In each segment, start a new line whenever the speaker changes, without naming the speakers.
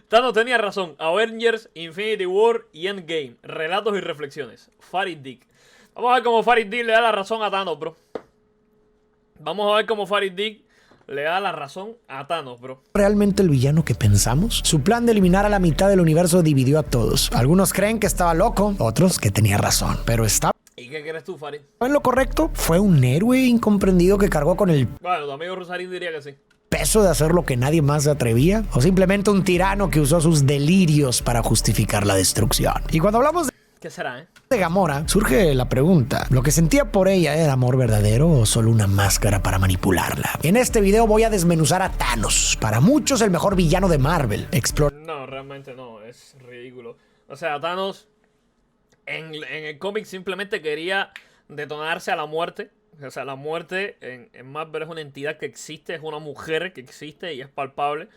Thanos tenía razón. Avengers, Infinity War y Endgame. Relatos y reflexiones. Farid Dick. Vamos a ver cómo Farid Dick le da la razón a Thanos, bro. Vamos a ver cómo Farid Dick le da la razón a Thanos, bro.
¿Realmente el villano que pensamos? Su plan de eliminar a la mitad del universo dividió a todos. Algunos creen que estaba loco, otros que tenía razón. Pero estaba
¿Y qué crees tú, Farid?
en lo correcto. Fue un héroe incomprendido que cargó con el
Bueno, tu amigo Rosarín diría que sí.
peso de hacer lo que nadie más se atrevía, o simplemente un tirano que usó sus delirios para justificar la destrucción. Y cuando hablamos
¿Qué será,
de Gamora, surge la pregunta: ¿lo que sentía por ella era amor verdadero o solo una máscara para manipularla? En este video voy a desmenuzar a Thanos, para muchos el mejor villano de Marvel.
No, realmente no, es ridículo. O sea, Thanos en el cómic simplemente quería detonarse a la muerte. O sea, la muerte en Marvel es una entidad que existe, es una mujer que existe y es palpable.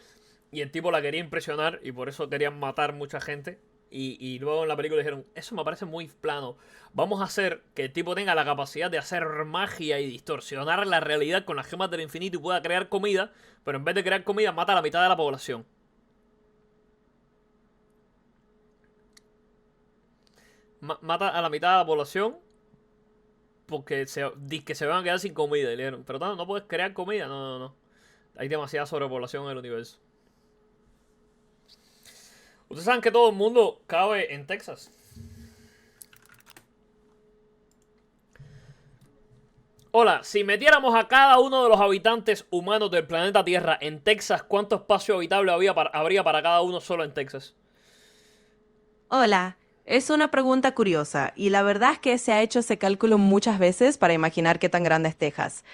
Y el tipo la quería impresionar y por eso querían matar mucha gente. Y luego en la película dijeron, eso me parece muy plano. Vamos a hacer que el tipo tenga la capacidad de hacer magia y distorsionar la realidad con las gemas del infinito y pueda crear comida. Pero en vez de crear comida, mata a la mitad de la población. Mata a la mitad de la población porque que se van a quedar sin comida. Y le dijeron, pero no puedes crear comida. No. Hay demasiada sobrepoblación en el universo. Ustedes saben que todo el mundo cabe en Texas. Hola, si metiéramos a cada uno de los habitantes humanos del planeta Tierra en Texas, ¿cuánto espacio habitable habría para cada uno solo en Texas?
Hola, es una pregunta curiosa y la verdad es que se ha hecho ese cálculo muchas veces para imaginar qué tan grande es Texas.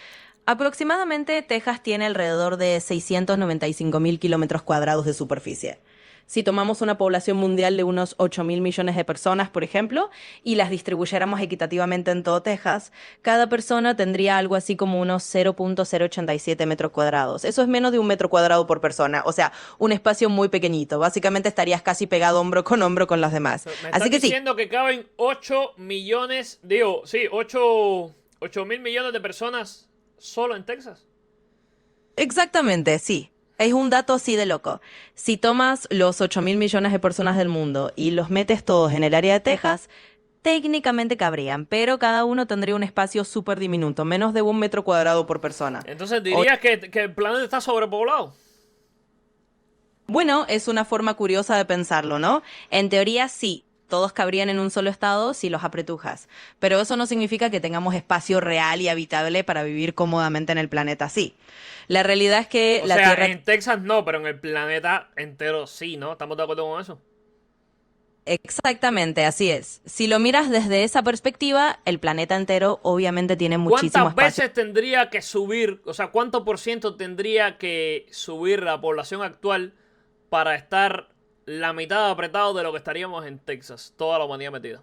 Aproximadamente Texas tiene alrededor de 695.000 kilómetros cuadrados de superficie. Si tomamos una población mundial de unos 8.000 millones de personas, por ejemplo, y las distribuyéramos equitativamente en todo Texas, cada persona tendría algo así como unos 0.087 metros cuadrados. Eso es menos de un metro cuadrado por persona, o sea, un espacio muy pequeñito. Básicamente estarías casi pegado hombro con los demás.
Me
Así
estás
que sí.
diciendo que caben 8 millones, digo, sí, 8.000 millones de personas solo en Texas.
Exactamente, sí. Es un dato así de loco. Si tomas los 8.000 millones de personas del mundo y los metes todos en el área de Texas, técnicamente cabrían, pero cada uno tendría un espacio súper diminuto, menos de un metro cuadrado por persona.
Entonces dirías que el planeta está sobrepoblado.
Bueno, es una forma curiosa de pensarlo, ¿no? En teoría sí. Todos cabrían en un solo estado si los apretujas. Pero eso no significa que tengamos espacio real y habitable para vivir cómodamente en el planeta así. La realidad es que
O
la
sea,
Tierra...
en Texas no, pero en el planeta entero sí, ¿no? ¿Estamos de acuerdo con eso?
Exactamente, así es. Si lo miras desde esa perspectiva, el planeta entero obviamente tiene muchísimo
¿Cuántas
espacio.
veces tendría que subir, o sea, cuánto por ciento tendría que subir la población actual para estar la mitad apretado de lo que estaríamos en Texas, toda la humanidad metida?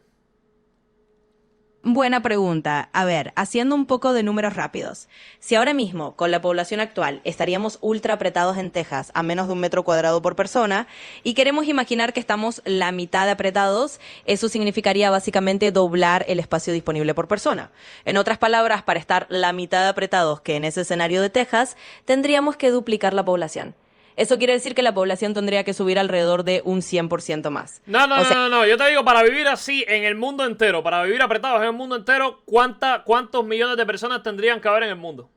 Buena pregunta. A ver, haciendo un poco de números rápidos. Si ahora mismo, con la población actual, estaríamos ultra apretados en Texas a menos de un metro cuadrado por persona y queremos imaginar que estamos la mitad de apretados, eso significaría básicamente doblar el espacio disponible por persona. En otras palabras, para estar la mitad de apretados que en ese escenario de Texas, tendríamos que duplicar la población. Eso quiere decir que la población tendría que subir alrededor de un 100% más.
No. Yo te digo, para vivir así en el mundo entero, para vivir apretados en el mundo entero, ¿cuántos millones de personas tendrían que haber en el mundo?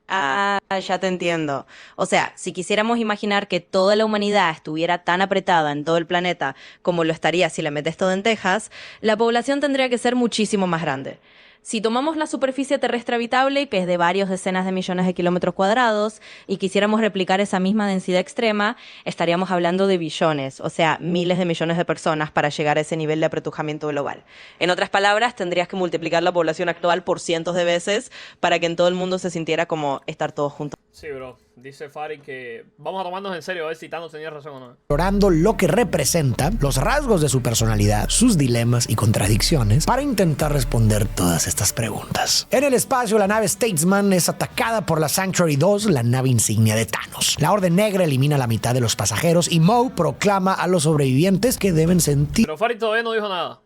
Ah, ya te entiendo. O sea, si quisiéramos imaginar que toda la humanidad estuviera tan apretada en todo el planeta como lo estaría si le metes todo en Texas, la población tendría que ser muchísimo más grande. Si tomamos la superficie terrestre habitable, que es de varios decenas de millones de kilómetros cuadrados, y quisiéramos replicar esa misma densidad extrema, estaríamos hablando de billones, o sea, miles de millones de personas para llegar a ese nivel de apretujamiento global. En otras palabras, tendrías que multiplicar la población actual por cientos de veces para que en todo el mundo se sintiera como estar todos juntos.
Sí, bro. Dice Farid que vamos a tomarnos en serio a ver si Thanos tenía razón o no.
explorando lo que representa, los rasgos de su personalidad, sus dilemas y contradicciones, para intentar responder todas estas preguntas. En el espacio, la nave Statesman es atacada por la Sanctuary 2, la nave insignia de Thanos. La Orden Negra elimina a la mitad de los pasajeros y Moe proclama a los sobrevivientes que deben sentir
Pero Farid todavía no dijo nada.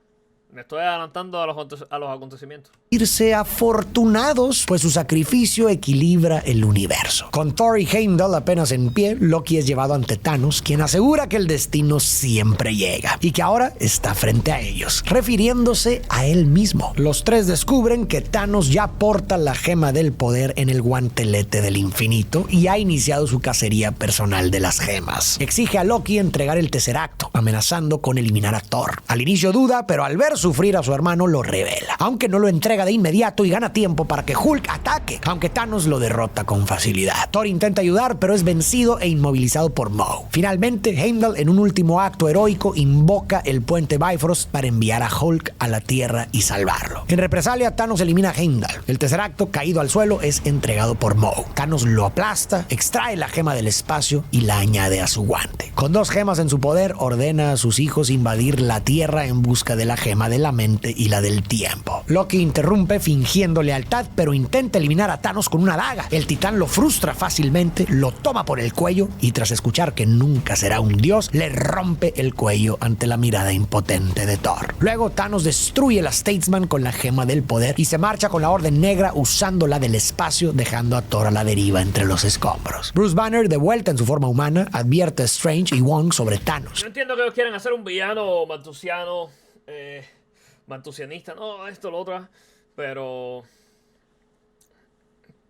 Me estoy adelantando a los acontecimientos.
irse afortunados, pues su sacrificio equilibra el universo. Con Thor y Heimdall apenas en pie, Loki es llevado ante Thanos, quien asegura que el destino siempre llega y que ahora está frente a ellos, refiriéndose a él mismo. Los tres descubren que Thanos ya porta la gema del poder en el guantelete del infinito y ha iniciado su cacería personal de las gemas. Exige a Loki entregar el Tesseracto, amenazando con eliminar a Thor. Al inicio duda, pero al ver sufrir a su hermano lo revela, aunque no lo entrega de inmediato y gana tiempo para que Hulk ataque, aunque Thanos lo derrota con facilidad. Thor intenta ayudar, pero es vencido e inmovilizado por Moe. Finalmente, Heimdall, en un último acto heroico, invoca el puente Bifrost para enviar a Hulk a la Tierra y salvarlo. En represalia, Thanos elimina a Heimdall. El Tesseracto, caído al suelo, es entregado por Moe. Thanos lo aplasta, extrae la gema del espacio y la añade a su guante. Con 2 gemas en su poder, ordena a sus hijos invadir la Tierra en busca de la gema de la mente y la del tiempo. Loki interrumpe fingiendo lealtad, pero intenta eliminar a Thanos con una daga. El titán lo frustra fácilmente, lo toma por el cuello y tras escuchar que nunca será un dios, le rompe el cuello ante la mirada impotente de Thor. Luego Thanos destruye la Statesman con la gema del poder y se marcha con la Orden Negra usando la del espacio, dejando a Thor a la deriva entre los escombros. Bruce Banner, de vuelta en su forma humana, advierte a Strange y Wong sobre Thanos.
Yo entiendo que ellos quieren hacer un villano maltusiano, maltusianista, no, esto, lo otro,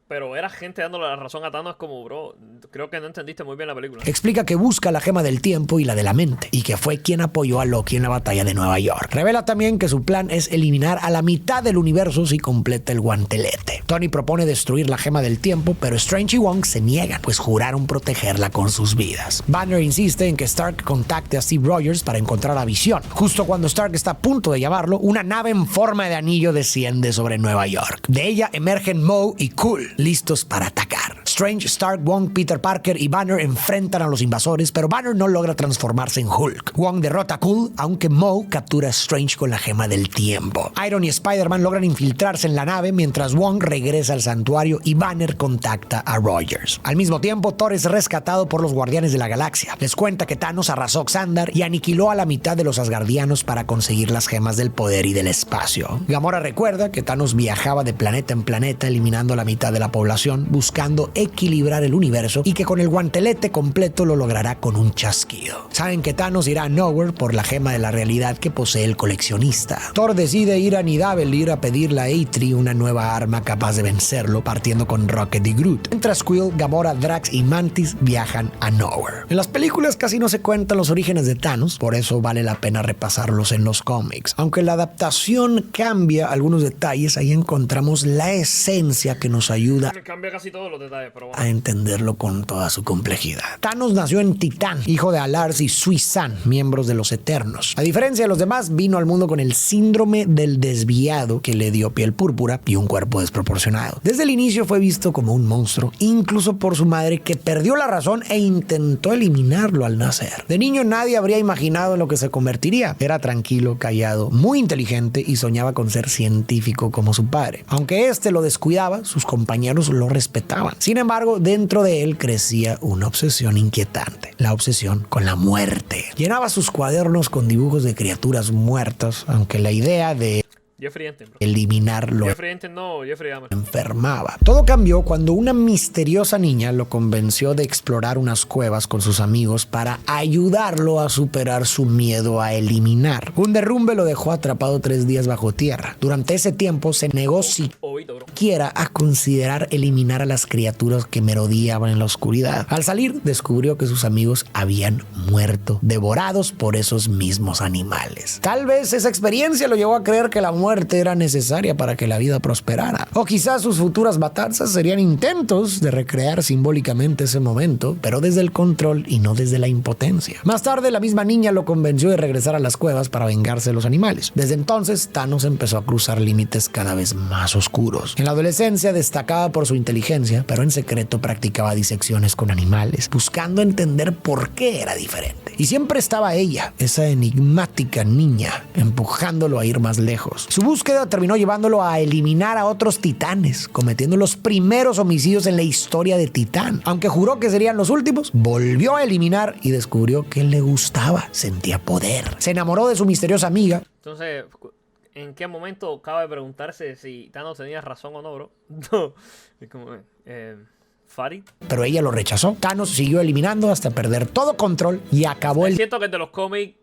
pero era gente dándole la razón a Thanos como, bro, creo que no entendiste muy bien la película.
Explica que busca la gema del tiempo y la de la mente, y que fue quien apoyó a Loki en la batalla de Nueva York. Revela también que su plan es eliminar a la mitad del universo si completa el guantelete. Tony propone destruir la gema del tiempo, pero Strange y Wong se niegan, pues juraron protegerla con sus vidas. Banner insiste en que Stark contacte a Steve Rogers para encontrar a Visión. Justo cuando Stark está a punto de llamarlo, una nave en forma de anillo desciende sobre Nueva York. De ella emergen Moe y Cool, listos para atacar. Strange, Stark, Wong, Peter Parker y Banner enfrentan a los invasores, pero Banner no logra transformarse en Hulk. Wong derrota a Cool, aunque Moe captura a Strange con la gema del tiempo. Iron y Spider-Man logran infiltrarse en la nave, mientras Wong regresa al santuario y Banner contacta a Rogers. Al mismo tiempo, Thor es rescatado por los Guardianes de la Galaxia. Les cuenta que Thanos arrasó Xandar y aniquiló a la mitad de los asgardianos para conseguir las gemas del poder y del espacio. Gamora recuerda que Thanos viajaba de planeta en planeta eliminando a la mitad de la población, buscando equilibrar el universo, y que con el guantelete completo lo logrará con un chasquido. Saben que Thanos irá a Nowhere por la gema de la realidad que posee el coleccionista. Thor decide ir a Nidavellir a pedirle a Eitri una nueva arma capaz de vencerlo, partiendo con Rocket y Groot. Mientras Quill, Gamora, Drax y Mantis viajan a Nowhere. En las películas casi no se cuentan los orígenes de Thanos, por eso vale la pena repasarlos en los cómics. Aunque la adaptación cambia algunos detalles, ahí encontramos la esencia que nos ayuda
Cambia casi todos los detalles, pero bueno.
a entenderlo con toda su complejidad. Thanos nació en Titán, hijo de Alars y Suizan, miembros de los Eternos. A diferencia de los demás, vino al mundo con el síndrome del desviado, que le dio piel púrpura y un cuerpo desproporcionado. Desde el inicio fue visto como un monstruo, incluso por su madre, que perdió la razón e intentó eliminarlo al nacer. De niño nadie habría imaginado en lo que se convertiría. Era tranquilo, callado, muy inteligente y soñaba con ser científico como su padre. Aunque este lo descuidaba, sus compañeros lo respetaban. Sin embargo, dentro de él crecía una obsesión inquietante, la obsesión con la muerte. Llenaba sus cuadernos con dibujos de criaturas muertas, aunque la idea de
Jeffrey Enten, bro.
eliminarlo
Jeffrey Enten no, Jeffrey Dahmer.
enfermaba. Todo cambió cuando una misteriosa niña lo convenció de explorar unas cuevas con sus amigos para ayudarlo a superar su miedo a eliminar. Un derrumbe lo dejó atrapado 3 días bajo tierra. Durante ese tiempo se negó
Oído, bro.
siquiera a considerar eliminar a las criaturas que merodeaban en la oscuridad. Al salir, descubrió que sus amigos habían muerto, devorados por esos mismos animales. Tal vez esa experiencia lo llevó a creer que la muerte era necesaria para que la vida prosperara. O quizás sus futuras matanzas serían intentos de recrear simbólicamente ese momento, pero desde el control y no desde la impotencia. Más tarde, la misma niña lo convenció de regresar a las cuevas para vengarse de los animales. Desde entonces, Thanos empezó a cruzar límites cada vez más oscuros. En la adolescencia destacaba por su inteligencia, pero en secreto practicaba disecciones con animales, buscando entender por qué era diferente. Y siempre estaba ella, esa enigmática niña, empujándolo a ir más lejos. Su búsqueda terminó llevándolo a eliminar a otros titanes, cometiendo los primeros homicidios en la historia de Titán. Aunque juró que serían los últimos, volvió a eliminar y descubrió que le gustaba, sentía poder. Se enamoró de su misteriosa amiga.
Entonces, en qué momento cabe preguntarse si Thanos tenía razón o no, bro. No, es como, Farid.
pero ella lo rechazó. Thanos siguió eliminando hasta perder todo control y acabó
Siento que de los cómics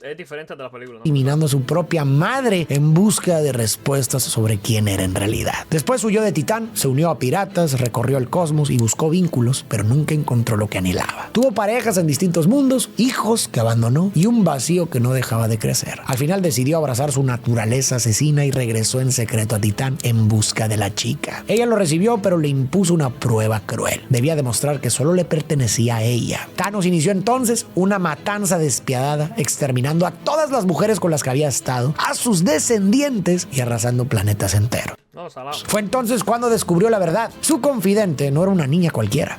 es diferente de las películas, ¿no?
eliminando a su propia madre en busca de respuestas sobre quién era en realidad. Después huyó de Titán, se unió a piratas, recorrió el cosmos y buscó vínculos, pero nunca encontró lo que anhelaba. Tuvo parejas en distintos mundos, hijos que abandonó y un vacío que no dejaba de crecer. Al final decidió abrazar su naturaleza asesina y regresó en secreto a Titán en busca de la chica. Ella lo recibió, pero le impuso una prueba cruel. Debía demostrar que solo le pertenecía a ella. Thanos inició entonces una matanza despiadada, exterminando a todas las mujeres con las que había estado, a sus descendientes y arrasando planetas enteros.
No, salado.
Fue entonces cuando descubrió la verdad. Su confidente no era una niña cualquiera.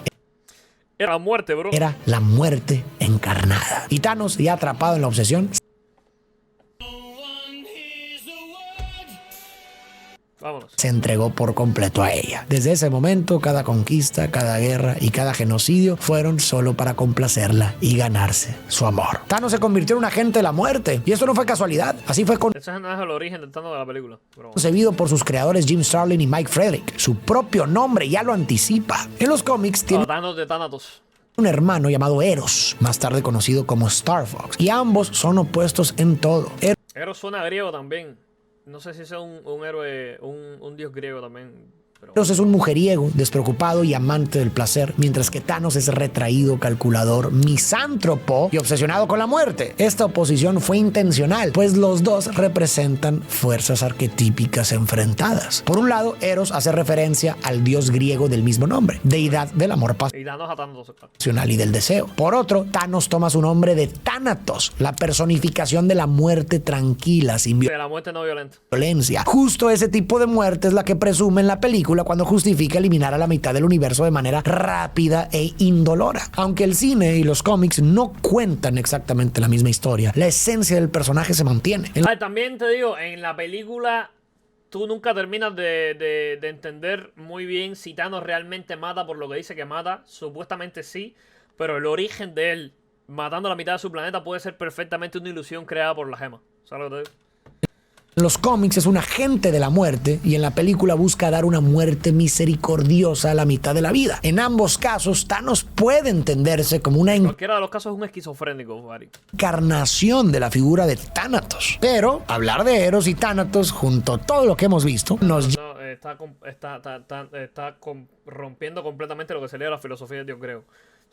Era la muerte, bro.
Era la muerte encarnada. Y Thanos, ya atrapado en la obsesión,
Vámonos.
se entregó por completo a ella. Desde ese momento, cada conquista, cada guerra y cada genocidio fueron solo para complacerla y ganarse su amor. Thanos se convirtió en un agente de la muerte. Y esto no fue casualidad. Así fue
Ese no es el origen del Thanos de la película, bro.
concebido por sus creadores Jim Starlin y Mike Frederick. Su propio nombre ya lo anticipa. En los cómics tiene
Thanos de Thanatos.
un hermano llamado Eros, más tarde conocido como Star Fox. Y ambos son opuestos en todo.
Eros suena griego también. No sé si sea un héroe, un dios griego también. Pero...
Eros es un mujeriego, despreocupado y amante del placer, mientras que Thanos es retraído, calculador, misántropo y obsesionado con la muerte. Esta oposición fue intencional, pues los dos representan fuerzas arquetípicas enfrentadas. Por un lado, Eros hace referencia al dios griego del mismo nombre, deidad del amor
Y danos a Thanatos, claro.
pasional y del deseo. Por otro, Thanos toma su nombre de Thanatos, la personificación de la muerte tranquila, sin
De la muerte no violenta.
violencia. Justo ese tipo de muerte es la que presume en la película cuando justifica eliminar a la mitad del universo de manera rápida e indolora. Aunque el cine y los cómics no cuentan exactamente la misma historia, la esencia del personaje se mantiene.
También te digo, en la película tú nunca terminas de entender muy bien si Thanos realmente mata por lo que dice que mata. Supuestamente sí, pero el origen de él matando a la mitad de su planeta puede ser perfectamente una ilusión creada por la gema. ¿Sabes lo que te digo?
En los cómics es un agente de la muerte y en la película busca dar una muerte misericordiosa a la mitad de la vida. En ambos casos, Thanos puede entenderse como una
Cualquiera de los casos es un esquizofrénico, Barry.
encarnación de la figura de Thanatos. Pero hablar de Eros y Thanatos junto a todo lo que hemos visto nos
No, está rompiendo completamente lo que sería la filosofía de Dios griego.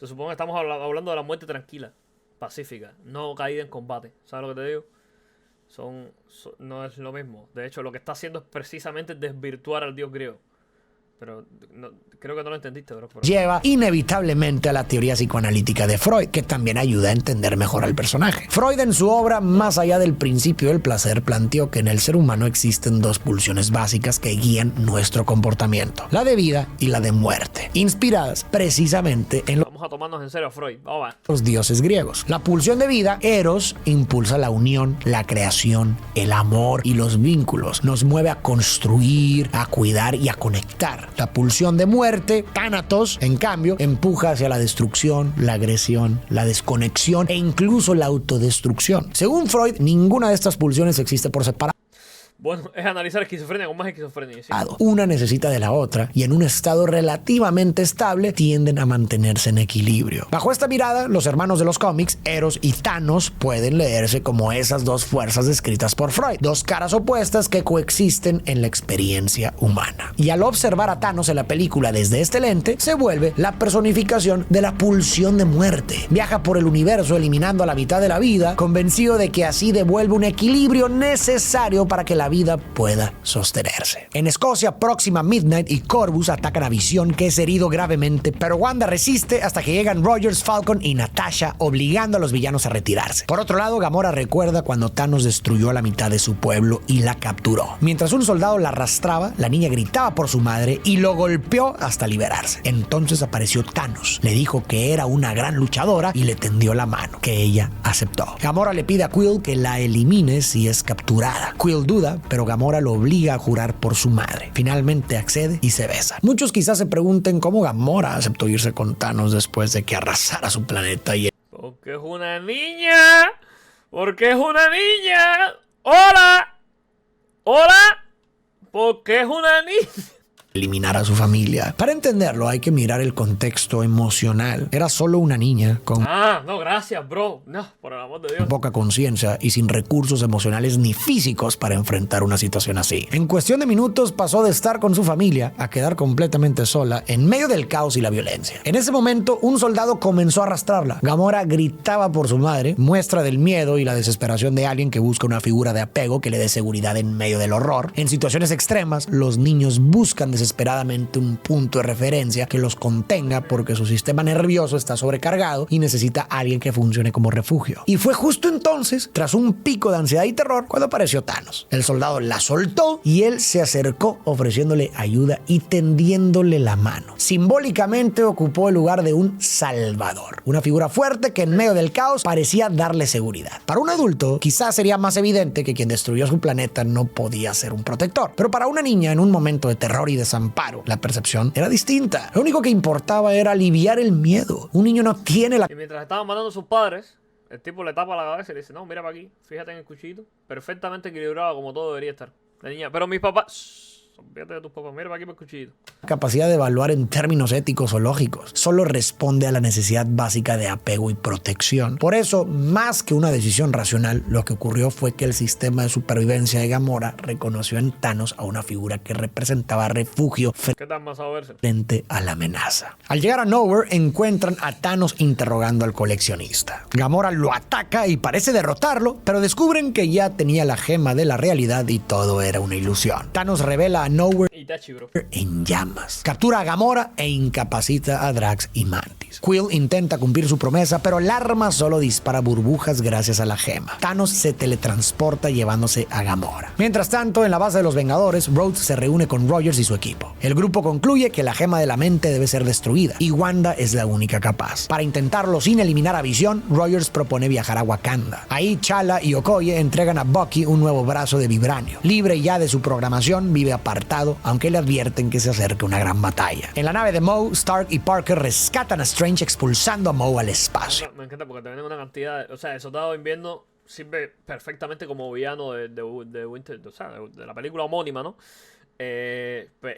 Se supone que estamos hablando de la muerte tranquila, pacífica, no caída en combate. ¿Sabes lo que te digo? No es lo mismo. De hecho, lo que está haciendo es precisamente desvirtuar al dios griego. Pero creo que no lo entendiste, bro.
lleva inevitablemente a la teoría psicoanalítica de Freud, que también ayuda a entender mejor al personaje. Freud, en su obra Más allá del principio del placer, planteó que en el ser humano existen dos pulsiones básicas que guían nuestro comportamiento: la de vida y la de muerte, inspiradas precisamente en
Vamos a tomarnos en serio a Freud. Vamos a ver.
los dioses griegos. La pulsión de vida, Eros, impulsa la unión, la creación, el amor y los vínculos. Nos mueve a construir, a cuidar y a conectar. La pulsión de muerte, Thanatos, en cambio, empuja hacia la destrucción, la agresión, la desconexión e incluso la autodestrucción. Según Freud, ninguna de estas pulsiones existe por separado.
Bueno, es analizar esquizofrenia con más esquizofrenia. ¿Sí?
Una necesita de la otra y en un estado relativamente estable tienden a mantenerse en equilibrio. Bajo esta mirada, los hermanos de los cómics, Eros y Thanos, pueden leerse como esas dos fuerzas descritas por Freud, dos caras opuestas que coexisten en la experiencia humana. Y al observar a Thanos en la película desde este lente, se vuelve la personificación de la pulsión de muerte. Viaja por el universo eliminando a la mitad de la vida, convencido de que así devuelve un equilibrio necesario para que la vida pueda sostenerse. En Escocia, Próxima Midnight y Corvus atacan a Visión, que es herido gravemente, pero Wanda resiste hasta que llegan Rogers, Falcon y Natasha, obligando a los villanos a retirarse. Por otro lado, Gamora recuerda cuando Thanos destruyó a la mitad de su pueblo y la capturó. Mientras un soldado la arrastraba, la niña gritaba por su madre y lo golpeó hasta liberarse. Entonces apareció Thanos, le dijo que era una gran luchadora y le tendió la mano, que ella aceptó. Gamora le pide a Quill que la elimine si es capturada. Quill duda, pero Gamora lo obliga a jurar por su madre. Finalmente accede y se besan. Muchos quizás se pregunten cómo Gamora aceptó irse con Thanos después de que arrasara su planeta y
Porque es una niña. Porque es una niña. ¡Hola! ¡Hola! Porque es una niña.
Eliminar a su familia. Para entenderlo hay que mirar el contexto emocional. Era solo una niña con
No, gracias, bro. No, por el amor de Dios.
poca conciencia y sin recursos emocionales ni físicos para enfrentar una situación así. En cuestión de minutos pasó de estar con su familia a quedar completamente sola en medio del caos y la violencia. En ese momento, un soldado comenzó a arrastrarla. Gamora gritaba por su madre, muestra del miedo y la desesperación de alguien que busca una figura de apego que le dé seguridad en medio del horror. En situaciones extremas, los niños buscan desesperadamente un punto de referencia que los contenga porque su sistema nervioso está sobrecargado y necesita a alguien que funcione como refugio. Y fue justo entonces, tras un pico de ansiedad y terror, cuando apareció Thanos. El soldado la soltó y él se acercó ofreciéndole ayuda y tendiéndole la mano. Simbólicamente ocupó el lugar de un salvador, una figura fuerte que en medio del caos parecía darle seguridad. Para un adulto, quizás sería más evidente que quien destruyó su planeta no podía ser un protector, pero para una niña en un momento de terror y desamparo, la percepción era distinta. Lo único que importaba era aliviar el miedo. Un niño no tiene la
Y mientras estaban matando a sus padres, el tipo le tapa la cabeza y le dice, no, mira para aquí, fíjate en el cuchillito, perfectamente equilibrado como todo debería estar. La niña, pero mis papás, olvídate de tus papás, mira para aquí para el cuchillito.
capacidad de evaluar en términos éticos o lógicos. Solo responde a la necesidad básica de apego y protección. Por eso, más que una decisión racional, lo que ocurrió fue que el sistema de supervivencia de Gamora reconoció en Thanos a una figura que representaba refugio
¿Qué tan más a verse?
frente a la amenaza. Al llegar a Nowhere, encuentran a Thanos interrogando al coleccionista. Gamora lo ataca y parece derrotarlo, pero descubren que ya tenía la gema de la realidad y todo era una ilusión. Thanos revela a Nowhere
Itachi, bro.
en llamas. Captura a Gamora e incapacita a Drax y Mantis. Quill intenta cumplir su promesa, pero el arma solo dispara burbujas gracias a la gema. Thanos se teletransporta llevándose a Gamora. Mientras tanto, en la base de los Vengadores, Rhodes se reúne con Rogers y su equipo. El grupo concluye que la gema de la mente debe ser destruida y Wanda es la única capaz. Para intentarlo sin eliminar a Visión, Rogers propone viajar a Wakanda. Ahí T'Challa y Okoye entregan a Bucky un nuevo brazo de vibranio. Libre ya de su programación, vive apartado, aunque le advierten que se acerca una gran batalla. En la nave de Moe, Stark y Parker rescatan a Strange expulsando a Moe al espacio.
Me encanta porque te venden una cantidad, o sea, el soldado de invierno sirve perfectamente como villano de Winter, o sea, de la película homónima, ¿no?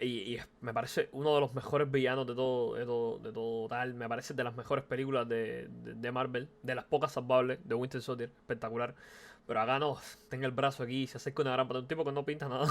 Y me parece uno de los mejores villanos de todo tal. Me parece de las mejores películas de Marvel, de las pocas salvables de Winter Soldier, espectacular. Pero acá no, tenga el brazo aquí y se acerca una gran pata. Un tipo que no pinta nada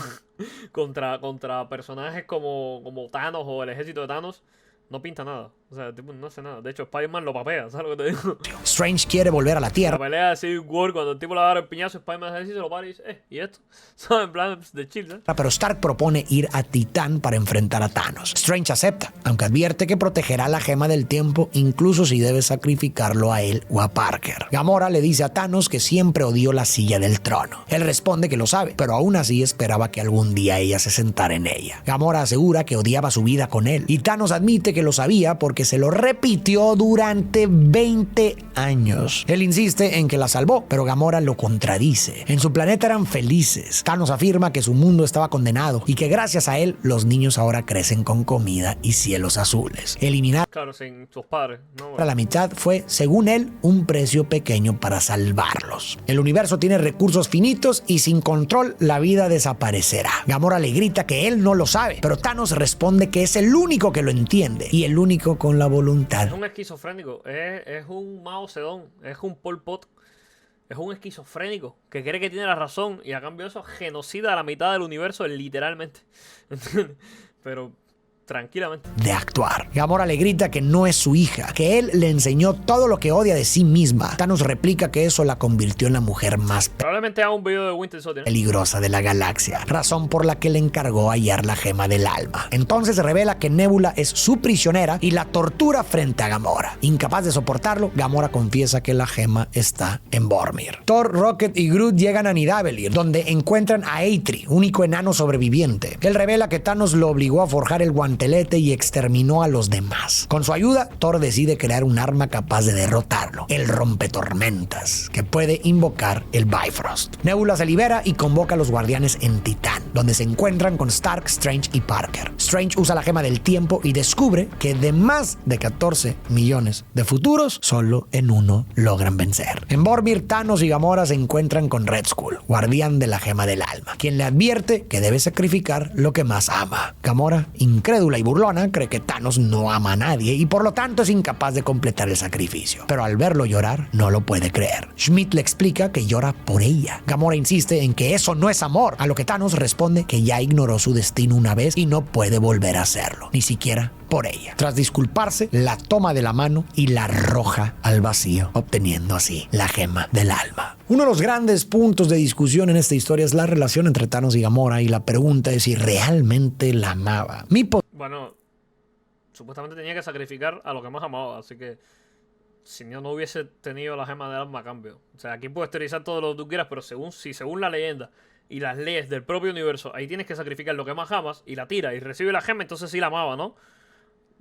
contra personajes como Thanos o el ejército de Thanos. No pinta nada. O sea, el tipo no hace nada. De hecho, Spider-Man lo papea, ¿sabes lo que te digo?
Strange quiere volver a la
La
Tierra,
pelea de Civil War, cuando el tipo le agarra el piñazo, Spider-Man se lo para y dice, ¿y esto? ¿Sabes? En plan de chill, ¿sabes?
pero Stark propone ir a Titán para enfrentar a Thanos. Strange acepta, aunque advierte que protegerá la gema del tiempo incluso si debe sacrificarlo a él o a Parker. Gamora le dice a Thanos que siempre odió la silla del trono. Él responde que lo sabe, pero aún así esperaba que algún día ella se sentara en ella. Gamora asegura que odiaba su vida con él y Thanos admite que lo sabía porque se lo repitió durante 20 años. Él insiste en que la salvó, pero Gamora lo contradice. En su planeta eran felices. Thanos afirma que su mundo estaba condenado y que gracias a él los niños ahora crecen con comida y cielos azules. Eliminar
Claro, sin sus padres, ¿no?
a la mitad fue, según él, un precio pequeño para salvarlos. El universo tiene recursos finitos y sin control la vida desaparecerá. Gamora le grita que él no lo sabe, pero Thanos responde que es el único que lo entiende y el único con la voluntad.
Es un esquizofrénico, es un Mao Zedong, es un Pol Pot, es un esquizofrénico que cree que tiene la razón y a cambio de eso genocida a la mitad del universo literalmente. ¿Entiendes? Pero tranquilamente.
De actuar. Gamora le grita que no es su hija, que él le enseñó todo lo que odia de sí misma. Thanos replica que eso la convirtió en la mujer más
Probablemente haga un video de Winter Soldier, ¿no?
peligrosa de la galaxia, razón por la que le encargó hallar la gema del alma. Entonces revela que Nebula es su prisionera y la tortura frente a Gamora. Incapaz de soportarlo, Gamora confiesa que la gema está en Vormir. Thor, Rocket y Groot llegan a Nidavellir, donde encuentran a Eitri, único enano sobreviviente. Él revela que Thanos lo obligó a forjar el One guantelete y exterminó a los demás. Con su ayuda, Thor decide crear un arma capaz de derrotarlo, el rompetormentas, que puede invocar el Bifrost. Nebula se libera y convoca a los guardianes en Titán, donde se encuentran con Stark, Strange y Parker. Strange usa la gema del tiempo y descubre que de más de 14 millones de futuros, solo en uno logran vencer. En Vormir, Thanos y Gamora se encuentran con Red Skull, guardián de la gema del alma, quien le advierte que debe sacrificar lo que más ama. Gamora, incrédula y burlona, cree que Thanos no ama a nadie y por lo tanto es incapaz de completar el sacrificio. Pero al verlo llorar, no lo puede creer. Schmidt le explica que llora por ella. Gamora insiste en que eso no es amor, a lo que Thanos responde que ya ignoró su destino una vez y no puede volver a hacerlo, ni siquiera por ella. Tras disculparse, la toma de la mano y la arroja al vacío, obteniendo así la gema del alma. Uno de los grandes puntos de discusión en esta historia es la relación entre Thanos y Gamora, y la pregunta es si realmente la amaba.
Bueno, supuestamente tenía que sacrificar a lo que más amaba, así que si no hubiese tenido la gema del alma a cambio. O sea, aquí puedes teorizar todo lo que tú quieras, pero según la leyenda y las leyes del propio universo, ahí tienes que sacrificar lo que más amas y la tira y recibe la gema, entonces sí la amaba, ¿no?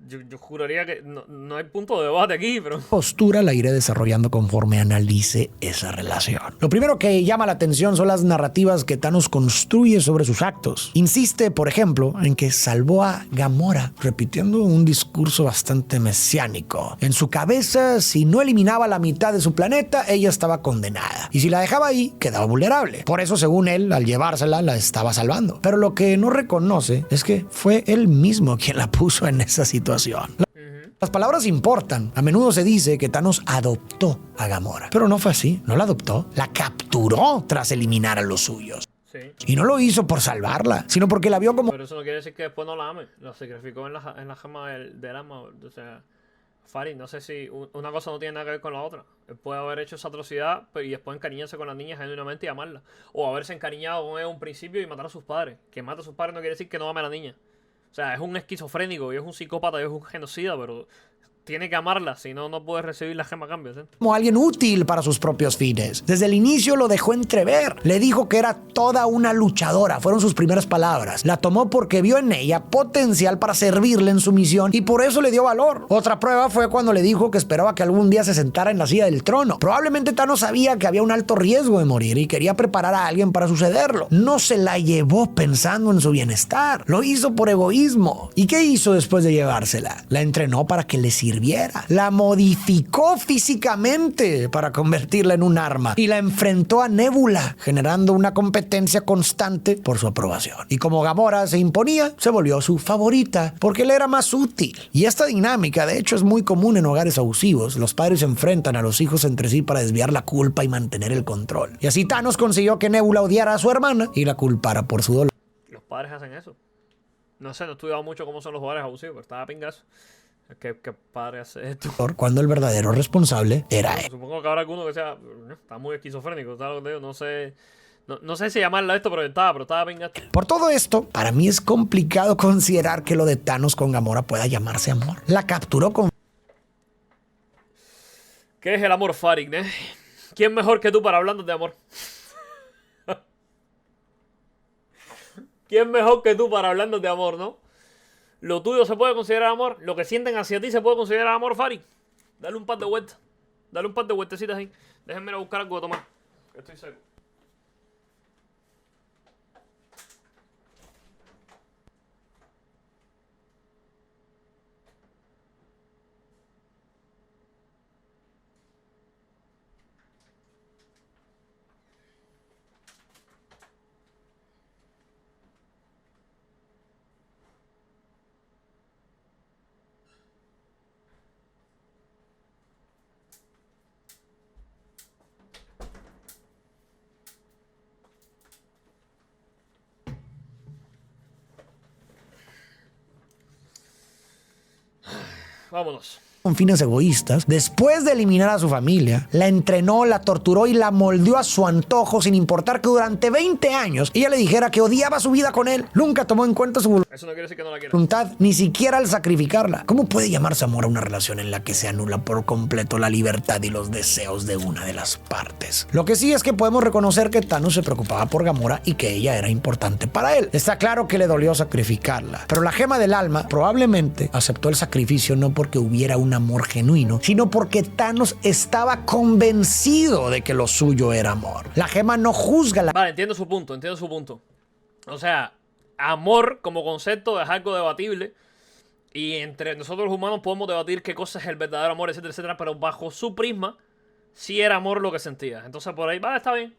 Yo juraría que no hay punto de debate aquí, pero...
Postura la iré desarrollando conforme analice esa relación. Lo primero que llama la atención son las narrativas que Thanos construye sobre sus actos. Insiste, por ejemplo, en que salvó a Gamora, repitiendo un discurso bastante mesiánico. En su cabeza, si no eliminaba la mitad de su planeta, ella estaba condenada. Y si la dejaba ahí, quedaba vulnerable. Por eso, según él, al llevársela, la estaba salvando. Pero lo que no reconoce es que fue él mismo quien la puso en esa situación. Las palabras importan. A menudo se dice que Thanos adoptó a Gamora, pero no fue así. No la adoptó, la capturó tras eliminar a los suyos.
Sí.
Y no lo hizo por salvarla, sino porque la vio como...
Pero eso no quiere decir que después no la ame. La sacrificó en la gema del alma. O sea, Farid, no sé si una cosa no tiene nada que ver con la otra. Él puede haber hecho esa atrocidad y después encariñarse con la niña genuinamente y amarla. O haberse encariñado con ella en un principio y matar a sus padres. Que mata a sus padres no quiere decir que no ame a la niña. O sea, es un esquizofrénico y es un psicópata y es un genocida, pero tiene que amarla, si no, no puede recibir la gema a cambio, ¿sí?
Como alguien útil para sus propios fines. Desde el inicio lo dejó entrever. Le dijo que era toda una luchadora, fueron sus primeras palabras. La tomó porque vio en ella potencial para servirle en su misión y por eso le dio valor. Otra prueba fue cuando le dijo que esperaba que algún día se sentara en la silla del trono. Probablemente Thanos sabía que había un alto riesgo de morir y quería preparar a alguien para sucederlo. No se la llevó pensando en su bienestar. Lo hizo por egoísmo. ¿Y qué hizo después de llevársela? La entrenó para que le sirviera. La modificó físicamente para convertirla en un arma y la enfrentó a Nebula, generando una competencia constante por su aprobación. Y como Gamora se imponía, se volvió su favorita porque le era más útil. Y esta dinámica, de hecho, es muy común en hogares abusivos. Los padres se enfrentan a los hijos entre sí para desviar la culpa y mantener el control. Y así Thanos consiguió que Nebula odiara a su hermana y la culpara por su dolor.
Los padres hacen eso. No sé, no he estudiado mucho cómo son los hogares abusivos, pero estaba pingazo. ¿Qué padre hace esto?
Cuando el verdadero responsable era él.
Supongo que habrá alguno que sea... Está muy esquizofrénico, ¿sabes lo que te digo? No sé... No sé si llamarla esto, pero estaba pingazo.
Por todo esto, para mí es complicado considerar que lo de Thanos con Gamora pueda llamarse amor. La capturó con...
¿Qué es el amor, Farid, eh? ¿Quién mejor que tú para hablar de amor? ¿Quién mejor que tú para hablarnos de amor, no? Lo tuyo se puede considerar amor. Lo que sienten hacia ti se puede considerar amor, Farid. Dale un par de vueltas. Dale un par de vueltecitas ahí. Déjenme ir a buscar algo de tomar. Estoy seco. Vámonos.
con fines egoístas, después de eliminar a su familia, la entrenó, la torturó y la moldeó a su antojo sin importar que durante 20 años ella le dijera que odiaba su vida con él. Nunca tomó en cuenta su
Eso no quiere decir que no la quiera.
voluntad, ni siquiera al sacrificarla. ¿Cómo puede llamarse amor a una relación en la que se anula por completo la libertad y los deseos de una de las partes? Lo que sí es que podemos reconocer que Thanos se preocupaba por Gamora y que ella era importante para él. Está claro que le dolió sacrificarla, pero la gema del alma probablemente aceptó el sacrificio no porque hubiera un amor genuino, sino porque Thanos estaba convencido de que lo suyo era amor. La gema no juzga la...
Vale, entiendo su punto, O sea, amor como concepto es algo debatible. Y entre nosotros los humanos podemos debatir qué cosa es el verdadero amor, etcétera, etcétera. Pero bajo su prisma, sí era amor lo que sentía. Entonces por ahí, vale, está bien.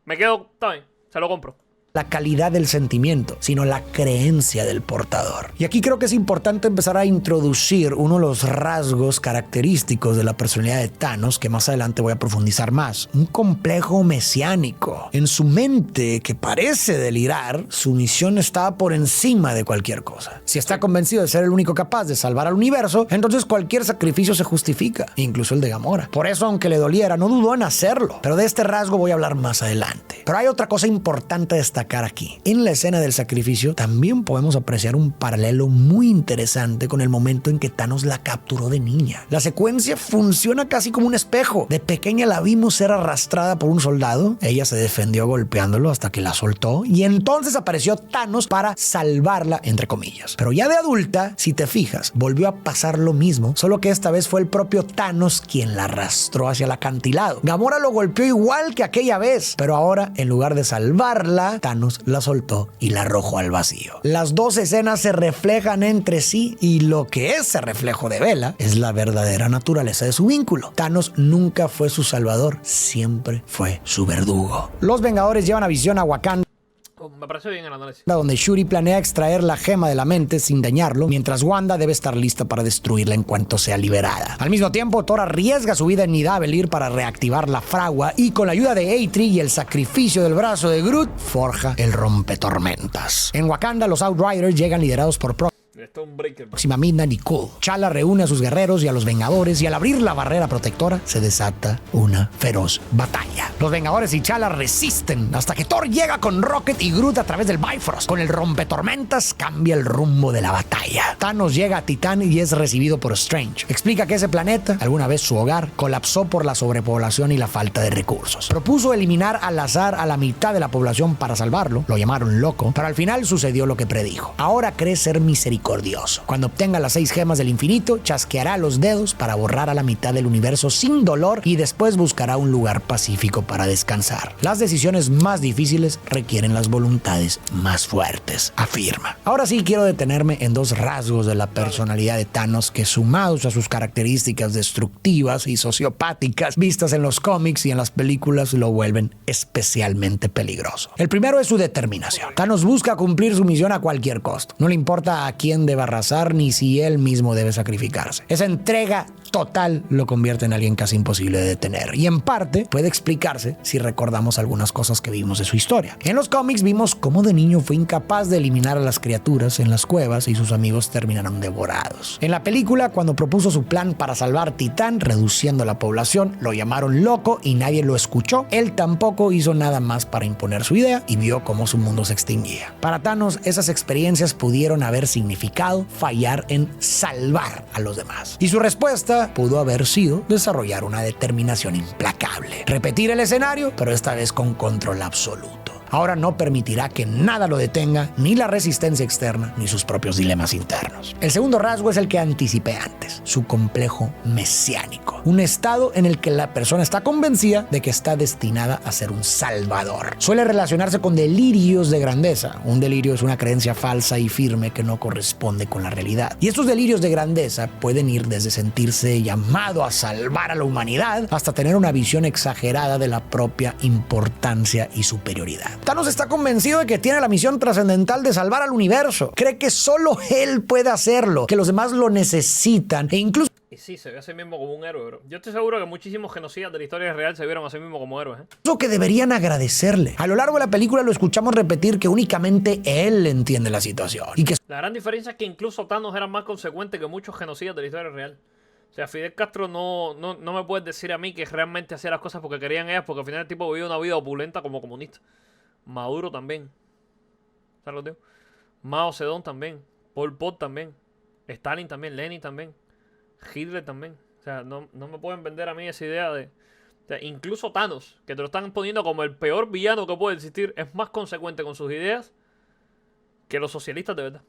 Me quedo, está bien, se lo compro.
La calidad del sentimiento, sino la creencia del portador. Y aquí creo que es importante empezar a introducir uno de los rasgos característicos de la personalidad de Thanos, que más adelante voy a profundizar más. Un complejo mesiánico. En su mente, que parece delirar, su misión estaba por encima de cualquier cosa. Si está convencido de ser el único capaz de salvar al universo, entonces cualquier sacrificio se justifica, incluso el de Gamora. Por eso, aunque le doliera, no dudó en hacerlo. Pero de este rasgo voy a hablar más adelante. Pero hay otra cosa importante de destacar aquí. En la escena del sacrificio también podemos apreciar un paralelo muy interesante con el momento en que Thanos la capturó de niña. La secuencia funciona casi como un espejo. De pequeña la vimos ser arrastrada por un soldado. Ella se defendió golpeándolo hasta que la soltó y entonces apareció Thanos para salvarla, entre comillas. Pero ya de adulta, si te fijas, volvió a pasar lo mismo, solo que esta vez fue el propio Thanos quien la arrastró hacia el acantilado. Gamora lo golpeó igual que aquella vez, pero ahora, en lugar de salvarla, Thanos la soltó y la arrojó al vacío. Las dos escenas se reflejan entre sí y lo que es ese reflejo de Bella es la verdadera naturaleza de su vínculo. Thanos nunca fue su salvador, siempre fue su verdugo. Los Vengadores llevan a Visión a Wakanda,
Me parece bien el análisis.
donde Shuri planea extraer la gema de la mente sin dañarlo, mientras Wanda debe estar lista para destruirla en cuanto sea liberada. Al mismo tiempo, Thor arriesga su vida en Nidavellir para reactivar la fragua y con la ayuda de Eitri y el sacrificio del brazo de Groot, forja el rompetormentas. En Wakanda, los Outriders llegan liderados por
Esto es un breaker.
próxima Midnight y Cool. T'Challa reúne a sus guerreros y a los Vengadores y al abrir la barrera protectora se desata una feroz batalla. Los Vengadores y T'Challa resisten hasta que Thor llega con Rocket y Groot a través del Bifrost. Con el rompetormentas cambia el rumbo de la batalla. Thanos llega a Titán y es recibido por Strange. Explica que ese planeta, alguna vez su hogar, colapsó por la sobrepoblación y la falta de recursos. Propuso eliminar al azar a la mitad de la población para salvarlo. Lo llamaron loco, pero al final sucedió lo que predijo. Ahora cree ser misericordioso. Cuando obtenga las 6 gemas del infinito, chasqueará los dedos para borrar a la mitad del universo sin dolor y después buscará un lugar pacífico para descansar. Las decisiones más difíciles requieren las voluntades más fuertes, afirma. Ahora sí quiero detenerme en 2 rasgos de la personalidad de Thanos que, sumados a sus características destructivas y sociopáticas vistas en los cómics y en las películas, lo vuelven especialmente peligroso. El primero es su determinación. Thanos busca cumplir su misión a cualquier costo. No le importa a quién debe arrasar ni si él mismo debe sacrificarse. Esa entrega total lo convierte en alguien casi imposible de detener y en parte puede explicarse si recordamos algunas cosas que vimos de su historia. En los cómics vimos cómo de niño fue incapaz de eliminar a las criaturas en las cuevas y sus amigos terminaron devorados. En la película, cuando propuso su plan para salvar Titán reduciendo la población, lo llamaron loco y nadie lo escuchó. Él tampoco hizo nada más para imponer su idea y vio cómo su mundo se extinguía. Para Thanos, esas experiencias pudieron haber significado fallar en salvar a los demás. Y su respuesta pudo haber sido desarrollar una determinación implacable. Repetir el escenario, pero esta vez con control absoluto. Ahora no permitirá que nada lo detenga, ni la resistencia externa, ni sus propios dilemas internos. El segundo rasgo es el que anticipé antes, su complejo mesiánico. Un estado en el que la persona está convencida de que está destinada a ser un salvador. Suele relacionarse con delirios de grandeza. Un delirio es una creencia falsa y firme que no corresponde con la realidad. Y estos delirios de grandeza pueden ir desde sentirse llamado a salvar a la humanidad hasta tener una visión exagerada de la propia importancia y superioridad. Thanos está convencido de que tiene la misión trascendental de salvar al universo. Cree que solo él puede hacerlo, que los demás lo necesitan e incluso...
Y sí, se ve a sí mismo como un héroe, bro. Yo estoy seguro que muchísimos genocidas de la historia real se vieron a sí mismo como héroes,
que deberían agradecerle. A lo largo de la película lo escuchamos repetir que únicamente él entiende la situación y que
la gran diferencia es que incluso Thanos era más consecuente que muchos genocidas de la historia real. O sea, Fidel Castro no me puedes decir a mí que realmente hacía las cosas porque querían ellas, porque al final el tipo vivía una vida opulenta como comunista. Maduro también. ¿Sabes lo que digo? Mao Zedong también. Pol Pot también. Stalin también. Lenin también. Hitler también. O sea, no me pueden vender a mí esa idea de... O sea, incluso Thanos, que te lo están poniendo como el peor villano que puede existir, es más consecuente con sus ideas que los socialistas de verdad.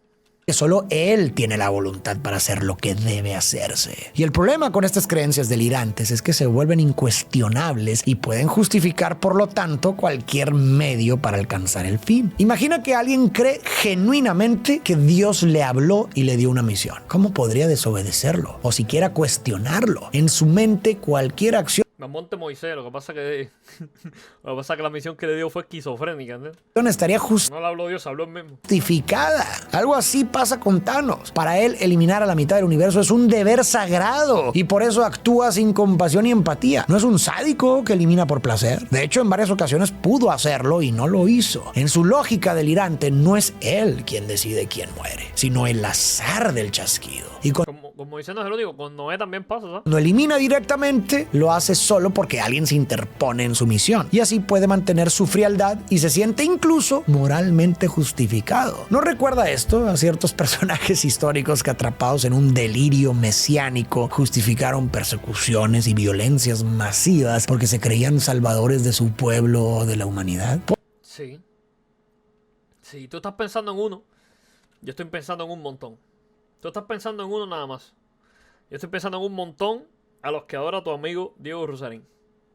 Que solo él tiene la voluntad para hacer lo que debe hacerse. Y el problema con estas creencias delirantes es que se vuelven incuestionables y pueden justificar, por lo tanto, cualquier medio para alcanzar el fin. Imagina que alguien cree genuinamente que Dios le habló y le dio una misión. ¿Cómo podría desobedecerlo o siquiera cuestionarlo? En su mente, cualquier acción
Monte Moisés, lo que pasa que la misión que le dio fue esquizofrénica, ¿no?
estaría
No le habló Dios, habló él mismo.
justificada. Algo así pasa con Thanos. Para él, eliminar a la mitad del universo es un deber sagrado y por eso actúa sin compasión y empatía. No es un sádico que elimina por placer. De hecho, en varias ocasiones pudo hacerlo y no lo hizo. En su lógica delirante, no es él quien decide quién muere, sino el azar del chasquido. Y
Como Moisés no es el único, con Noé también pasa, ¿sabes?
cuando elimina directamente, lo hace solo porque alguien se interpone en su misión. Y así puede mantener su frialdad y se siente incluso moralmente justificado. ¿No recuerda esto a ciertos personajes históricos que, atrapados en un delirio mesiánico, justificaron persecuciones y violencias masivas porque se creían salvadores de su pueblo o de la humanidad?
Sí. Sí, tú estás pensando en uno. Yo estoy pensando en un montón. Tú estás pensando en uno nada más. Yo estoy pensando en un montón a los que adora tu amigo Diego Rusarín.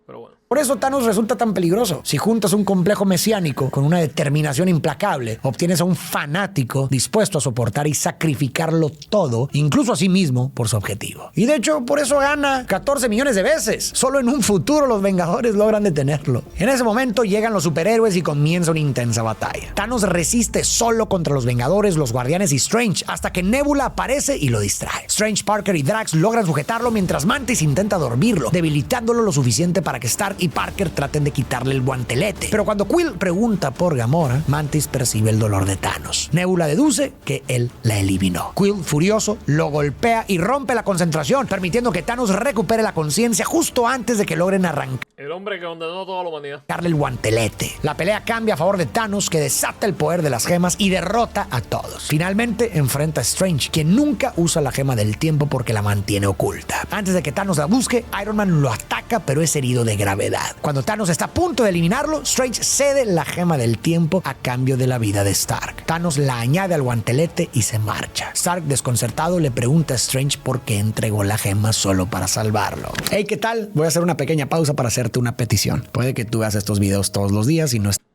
Pero bueno.
Por eso Thanos resulta tan peligroso. Si juntas un complejo mesiánico con una determinación implacable, obtienes a un fanático dispuesto a soportar y sacrificarlo todo, incluso a sí mismo, por su objetivo. Y de hecho, por eso gana 14 millones de veces. Solo en un futuro los Vengadores logran detenerlo. En ese momento llegan los superhéroes y comienza una intensa batalla. Thanos resiste solo contra los Vengadores, los Guardianes y Strange, hasta que Nebula aparece y lo distrae. Strange, Parker y Drax logran sujetarlo mientras Mantis intenta dormirlo, debilitándolo lo suficiente para que Stark y Parker traten de quitarle el guantelete. Pero cuando Quill pregunta por Gamora, Mantis percibe el dolor de Thanos. Nebula deduce que él la eliminó. Quill, furioso, lo golpea y rompe la concentración, permitiendo que Thanos recupere la conciencia justo antes de que logren arrancarle
El hombre que condenó a toda la humanidad.
el guantelete. La pelea cambia a favor de Thanos, que desata el poder de las gemas y derrota a todos. Finalmente enfrenta a Strange, quien nunca usa la gema del tiempo porque la mantiene oculta. Antes de que Thanos la busque, Iron Man lo ataca, pero es herido de gravedad. Cuando Thanos está a punto de eliminarlo, Strange cede la gema del tiempo a cambio de la vida de Stark. Thanos la añade al guantelete y se marcha. Stark, desconcertado, le pregunta a Strange por qué entregó la gema solo para salvarlo. Hey, ¿qué tal? Voy a hacer una pequeña pausa para hacerte una petición. Puede que tú veas estos videos todos los días y no estés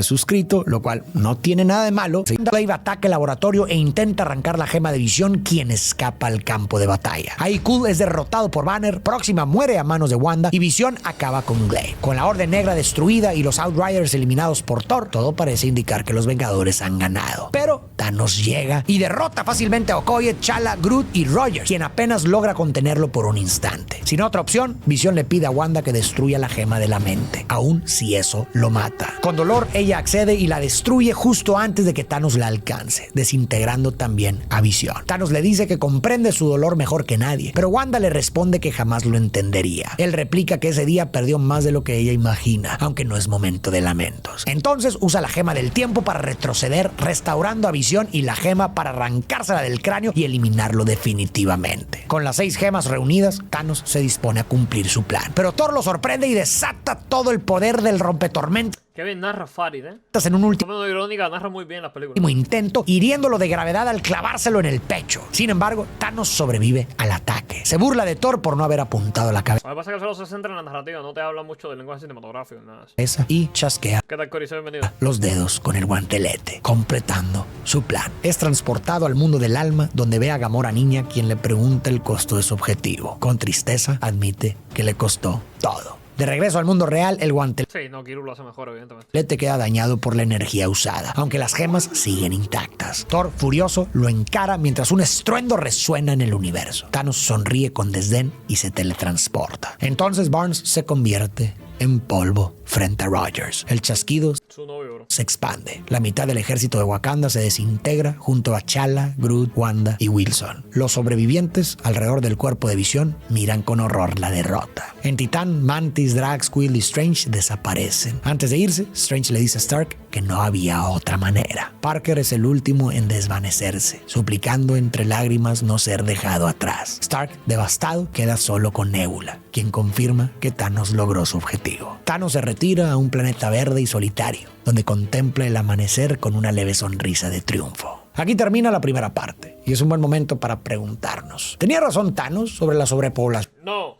suscrito, lo cual no tiene nada de malo. Glaive ataca el laboratorio e intenta arrancar la gema de Visión, quien escapa al campo de batalla. Ahí Quill es derrotado por Banner, Próxima muere a manos de Wanda y Visión acaba con Glaive. Con la Orden Negra destruida y los Outriders eliminados por Thor, todo parece indicar que los Vengadores han ganado. Pero Thanos llega y derrota fácilmente a Okoye, T'Challa, Groot y Rogers, quien apenas logra contenerlo por un instante. Sin otra opción, Visión le pide a Wanda que destruya la gema de la mente, aun si eso lo mata. Con dolor, ella accede y la destruye justo antes de que Thanos la alcance, desintegrando también a Visión. Thanos le dice que comprende su dolor mejor que nadie, pero Wanda le responde que jamás lo entendería. Él replica que ese día perdió más de lo que ella imagina, aunque no es momento de lamentos. Entonces usa la gema del tiempo para retroceder, restaurando a Visión, y la gema para arrancársela del cráneo y eliminarlo definitivamente. Con las 6 gemas reunidas, Thanos se dispone a cumplir su plan. Pero Thor lo sorprende y desata todo el poder del rompetormentas
Qué bien narra Farid, ¿eh?
en un último
Como irónica, narra muy bien las películas.
intento, hiriéndolo de gravedad al clavárselo en el pecho. Sin embargo, Thanos sobrevive al ataque. Se burla de Thor por no haber apuntado la cabeza
Lo que pasa es que solo se centra en la narrativa, no te habla mucho del lenguaje cinematográfico ni nada de eso.
y chasquea
¿Qué tal, Cory? Bienvenido.
los dedos con el guantelete, completando su plan. Es transportado al mundo del alma, donde ve a Gamora niña, quien le pregunta el costo de su objetivo. Con tristeza, admite que le costó todo. De regreso al mundo real, el guantelete
Sí, no, Kiryu lo hace mejor, evidentemente.
queda dañado por la energía usada, aunque las gemas siguen intactas. Thor, furioso, lo encara mientras un estruendo resuena en el universo. Thanos sonríe con desdén y se teletransporta. Entonces Barnes se convierte en polvo frente a Rogers. El chasquido
Su novio, bro.
se expande. La mitad del ejército de Wakanda se desintegra junto a T'Challa, Groot, Wanda y Wilson. Los sobrevivientes alrededor del cuerpo de Visión miran con horror la derrota. En Titán, Mantis, Drax, Quill y Strange desaparecen. Antes de irse, Strange le dice a Stark que no había otra manera. Parker es el último en desvanecerse, suplicando entre lágrimas no ser dejado atrás. Stark, devastado, queda solo con Nebula, quien confirma que Thanos logró su objetivo. Thanos se retira a un planeta verde y solitario, donde contempla el amanecer con una leve sonrisa de triunfo. Aquí termina la primera parte, y es un buen momento para preguntarnos: ¿tenía razón Thanos sobre la sobrepoblación
No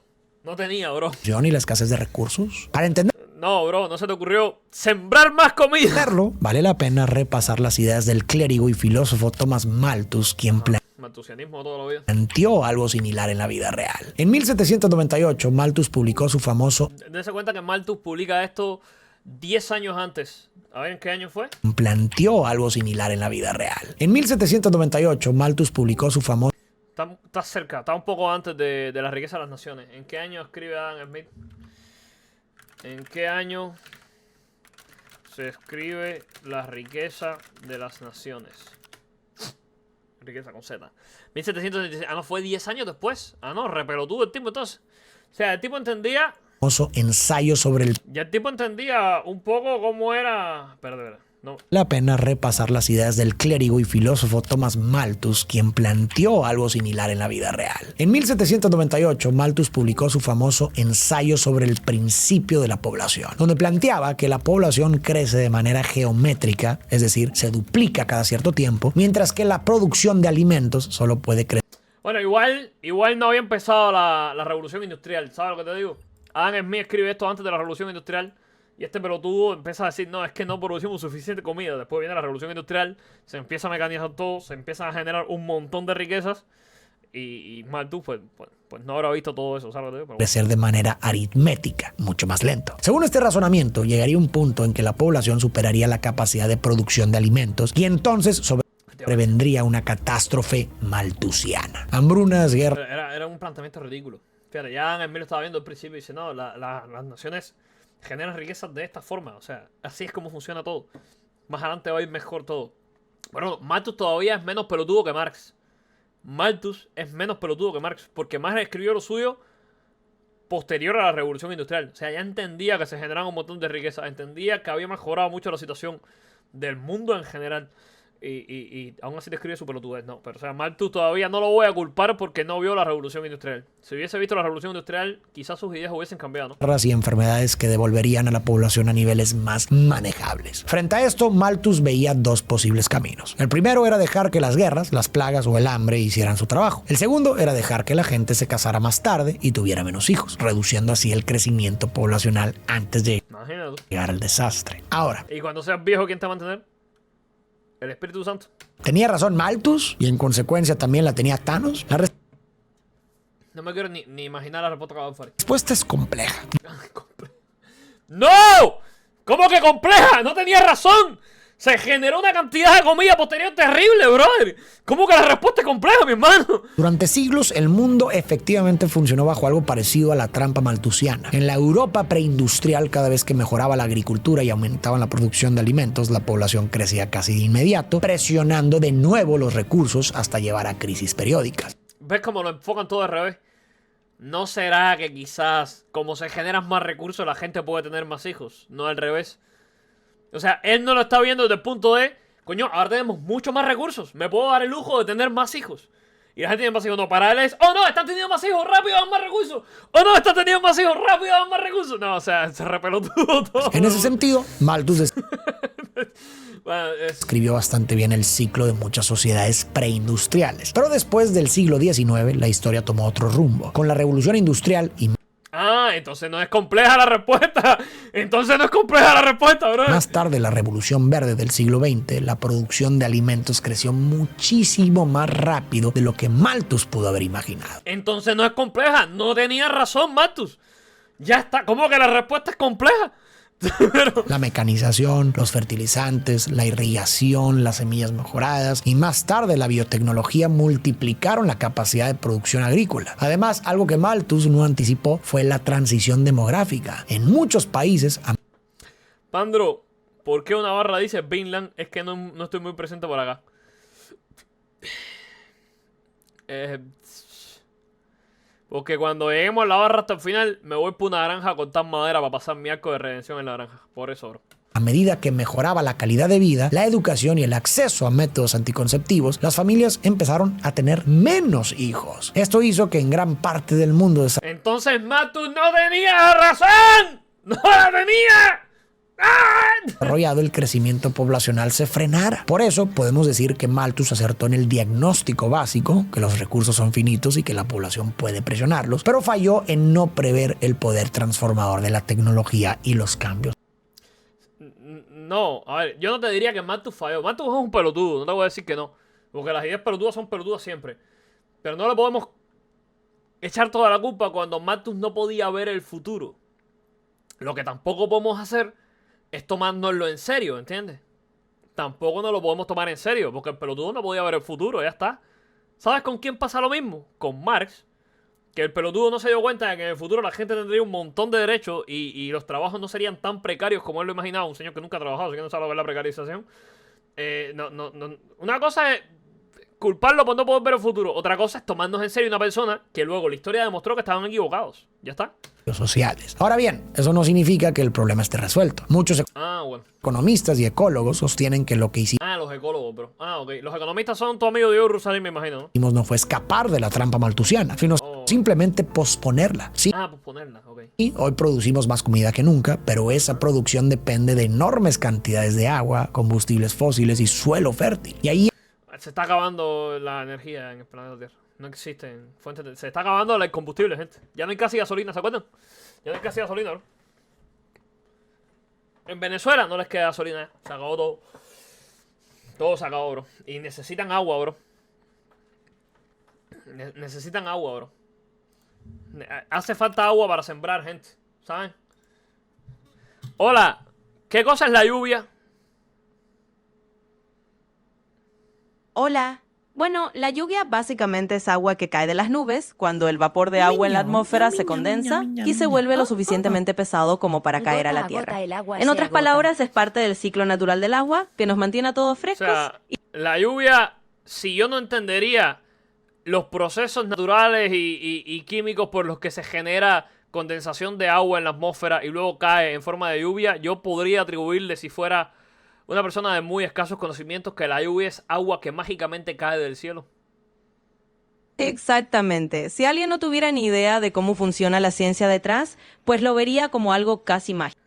tenía, bro.
y la escasez de recursos? Para entenderlo,
No, bro, no se te ocurrió sembrar más comida.
vale la pena repasar las ideas del clérigo y filósofo Thomas Malthus, quien
Malthusianismo toda la vida.
planteó algo similar en la vida real. En 1798, Malthus publicó su famoso
Dense cuenta que Malthus publica esto 10 años antes. A ver, ¿en qué año fue?
planteó algo similar en la vida real. En 1798, Malthus publicó su famoso
Está cerca, está un poco antes de la riqueza de las naciones. ¿En qué año escribe Adam Smith? ¿En qué año se escribe la riqueza de las naciones? Riqueza con Z. 1776. Ah, no, fue 10 años después. Ah, no, repelotudo el tipo entonces. O sea, el tipo entendía...
ensayo sobre el
Ya el tipo entendía un poco cómo era... Espera. No.
la pena repasar las ideas del clérigo y filósofo Thomas Malthus, quien planteó algo similar en la vida real. En 1798, Malthus publicó su famoso ensayo sobre el principio de la población, donde planteaba que la población crece de manera geométrica, es decir, se duplica cada cierto tiempo, mientras que la producción de alimentos solo puede crecer.
Bueno, igual no había empezado la revolución industrial. ¿Sabes lo que te digo? Adam Smith escribe esto antes de la revolución industrial. Y este pelotudo empieza a decir, no, es que no producimos suficiente comida. Después viene la revolución industrial, se empieza a mecanizar todo, se empiezan a generar un montón de riquezas. Y Malthus, pues no habrá visto todo eso, ¿sabes? Pero bueno.
Crecer de manera aritmética, mucho más lento. Según este razonamiento, llegaría un punto en que la población superaría la capacidad de producción de alimentos y entonces sobrevendría una catástrofe malthusiana. Hambrunas, guerras...
Era un planteamiento ridículo. Fíjate, ya Adam Smith lo estaba viendo al principio y dice, no, las naciones generan riquezas de esta forma. O sea, así es como funciona todo. Más adelante va a ir mejor todo. Bueno, Malthus todavía es menos pelotudo que Marx. Malthus es menos pelotudo que Marx, porque Marx escribió lo suyo posterior a la revolución industrial. O sea, ya entendía que se generaban un montón de riquezas, entendía que había mejorado mucho la situación del mundo en general. Y aún así te escribe su pelotudez, no. Pero o sea, Malthus todavía no lo voy a culpar porque no vio la revolución industrial. Si hubiese visto la revolución industrial, quizás sus ideas hubiesen cambiado, ¿no?
Guerras y enfermedades que devolverían a la población a niveles más manejables. Frente a esto, Malthus veía dos posibles caminos. El primero era dejar que las guerras, las plagas o el hambre hicieran su trabajo. El segundo era dejar que la gente se casara más tarde y tuviera menos hijos, reduciendo así el crecimiento poblacional antes de llegar al desastre. Ahora,
¿y cuando seas viejo, quién te va a mantener? El Espíritu Santo.
¿tenía razón Malthus y en consecuencia también la tenía Thanos? La
No me quiero ni imaginar la respuesta que va a dar.
respuesta es compleja.
¡No! ¿Cómo que compleja? ¡No tenía razón! Se generó una cantidad de comida posterior terrible, brother. ¿Cómo que la respuesta es compleja, mi hermano?
Durante siglos, el mundo efectivamente funcionó bajo algo parecido a la trampa malthusiana. En la Europa preindustrial, cada vez que mejoraba la agricultura y aumentaban la producción de alimentos, la población crecía casi de inmediato, presionando de nuevo los recursos hasta llevar a crisis periódicas.
¿Ves cómo lo enfocan todo al revés? ¿No será que quizás, como se generan más recursos, la gente puede tener más hijos? No al revés. O sea, él no lo está viendo desde el punto de, coño, ahora tenemos mucho más recursos, me puedo dar el lujo de tener más hijos. Y la gente tiene más hijos. No, para él es, oh no, están teniendo más hijos, rápido, dan más recursos. Oh no, están teniendo más hijos, rápido, dan más recursos. No, o sea, se repeló todo.
En ese sentido, Malthus
Bueno,
escribió bastante bien el ciclo de muchas sociedades preindustriales. Pero después del siglo XIX, la historia tomó otro rumbo. Con la revolución industrial y
entonces no es compleja la respuesta. Entonces no es compleja la respuesta, bro.
más tarde la revolución verde del siglo XX, la producción de alimentos creció muchísimo más rápido de lo que Malthus pudo haber imaginado.
Entonces no es compleja. No tenía razón, Malthus. Ya está. ¿Cómo que la respuesta es compleja? Pero...
la mecanización, los fertilizantes, la irrigación, las semillas mejoradas y más tarde la biotecnología multiplicaron la capacidad de producción agrícola. Además, algo que Malthus no anticipó fue la transición demográfica. En muchos países...
Pandro, ¿Por qué una barra dice Vinland? Es que no estoy muy presente por acá. Porque cuando lleguemos a la barra hasta el final, me voy por una granja a cortar madera para pasar mi arco de redención en la granja. Por eso, bro.
A medida que mejoraba la calidad de vida, la educación y el acceso a métodos anticonceptivos, las familias empezaron a tener menos hijos. Esto hizo que en gran parte del mundo
Entonces Malthus no tenía razón. ¡No la tenía!
desarrollado el crecimiento poblacional se frenara. Por eso podemos decir que Malthus acertó en el diagnóstico básico, que los recursos son finitos y que la población puede presionarlos, pero falló en no prever el poder transformador de la tecnología y los cambios.
No, a ver, yo no te diría que Malthus falló. Malthus es un pelotudo, no te voy a decir que no. Porque las ideas pelotudas son pelotudas siempre. Pero no le podemos echar toda la culpa cuando Malthus no podía ver el futuro. Lo que tampoco podemos hacer es tomárnoslo en serio, ¿entiendes? Tampoco nos lo podemos tomar en serio, porque el pelotudo no podía ver el futuro, ya está. ¿Sabes con quién pasa lo mismo? Con Marx. Que el pelotudo no se dio cuenta de que en el futuro la gente tendría un montón de derechos y los trabajos no serían tan precarios como él lo imaginaba. Un señor que nunca ha trabajado, así que no sabe lo que es la precarización. Una cosa es culparlo por no poder ver el futuro. Otra cosa es tomarnos en serio una persona que luego la historia demostró que estaban equivocados. Ya está.
Sociales. Ahora bien, eso no significa que el problema esté resuelto. Muchos
Bueno.
economistas y ecólogos sostienen que lo que hicimos
Los ecólogos, bro. Ok. Los economistas son tu amigo Diego Rusalín, me imagino, ¿no?
no fue escapar de la trampa malthusiana, sino simplemente posponerla. Sí,
Posponerla, ok.
y hoy producimos más comida que nunca, pero esa producción depende de enormes cantidades de agua, combustibles fósiles y suelo fértil. Y ahí
Se está acabando la energía en el planeta Tierra. No existen fuentes de... Se está acabando el combustible, gente. Ya no hay casi gasolina, ¿se acuerdan? Ya no hay casi gasolina, bro. En Venezuela no les queda gasolina, se acabó todo. Todo se acabó, bro. Y necesitan agua, bro. Necesitan agua, bro. Hace falta agua para sembrar, gente. ¿Saben? Hola. ¿Qué cosa es la lluvia?
Hola. Bueno, la lluvia básicamente es agua que cae de las nubes cuando el vapor de agua en la atmósfera se condensa y se vuelve lo suficientemente pesado como para caer a la tierra. En otras palabras, es parte del ciclo natural del agua que nos mantiene a todos
O
frescos.
sea, la lluvia, si yo no entendería los procesos naturales y químicos por los que se genera condensación de agua en la atmósfera y luego cae en forma de lluvia, yo podría atribuirle, si fuera una persona de muy escasos conocimientos, que la lluvia es agua que mágicamente cae del cielo.
Exactamente. Si alguien no tuviera ni idea de cómo funciona la ciencia detrás, pues lo vería como algo casi mágico.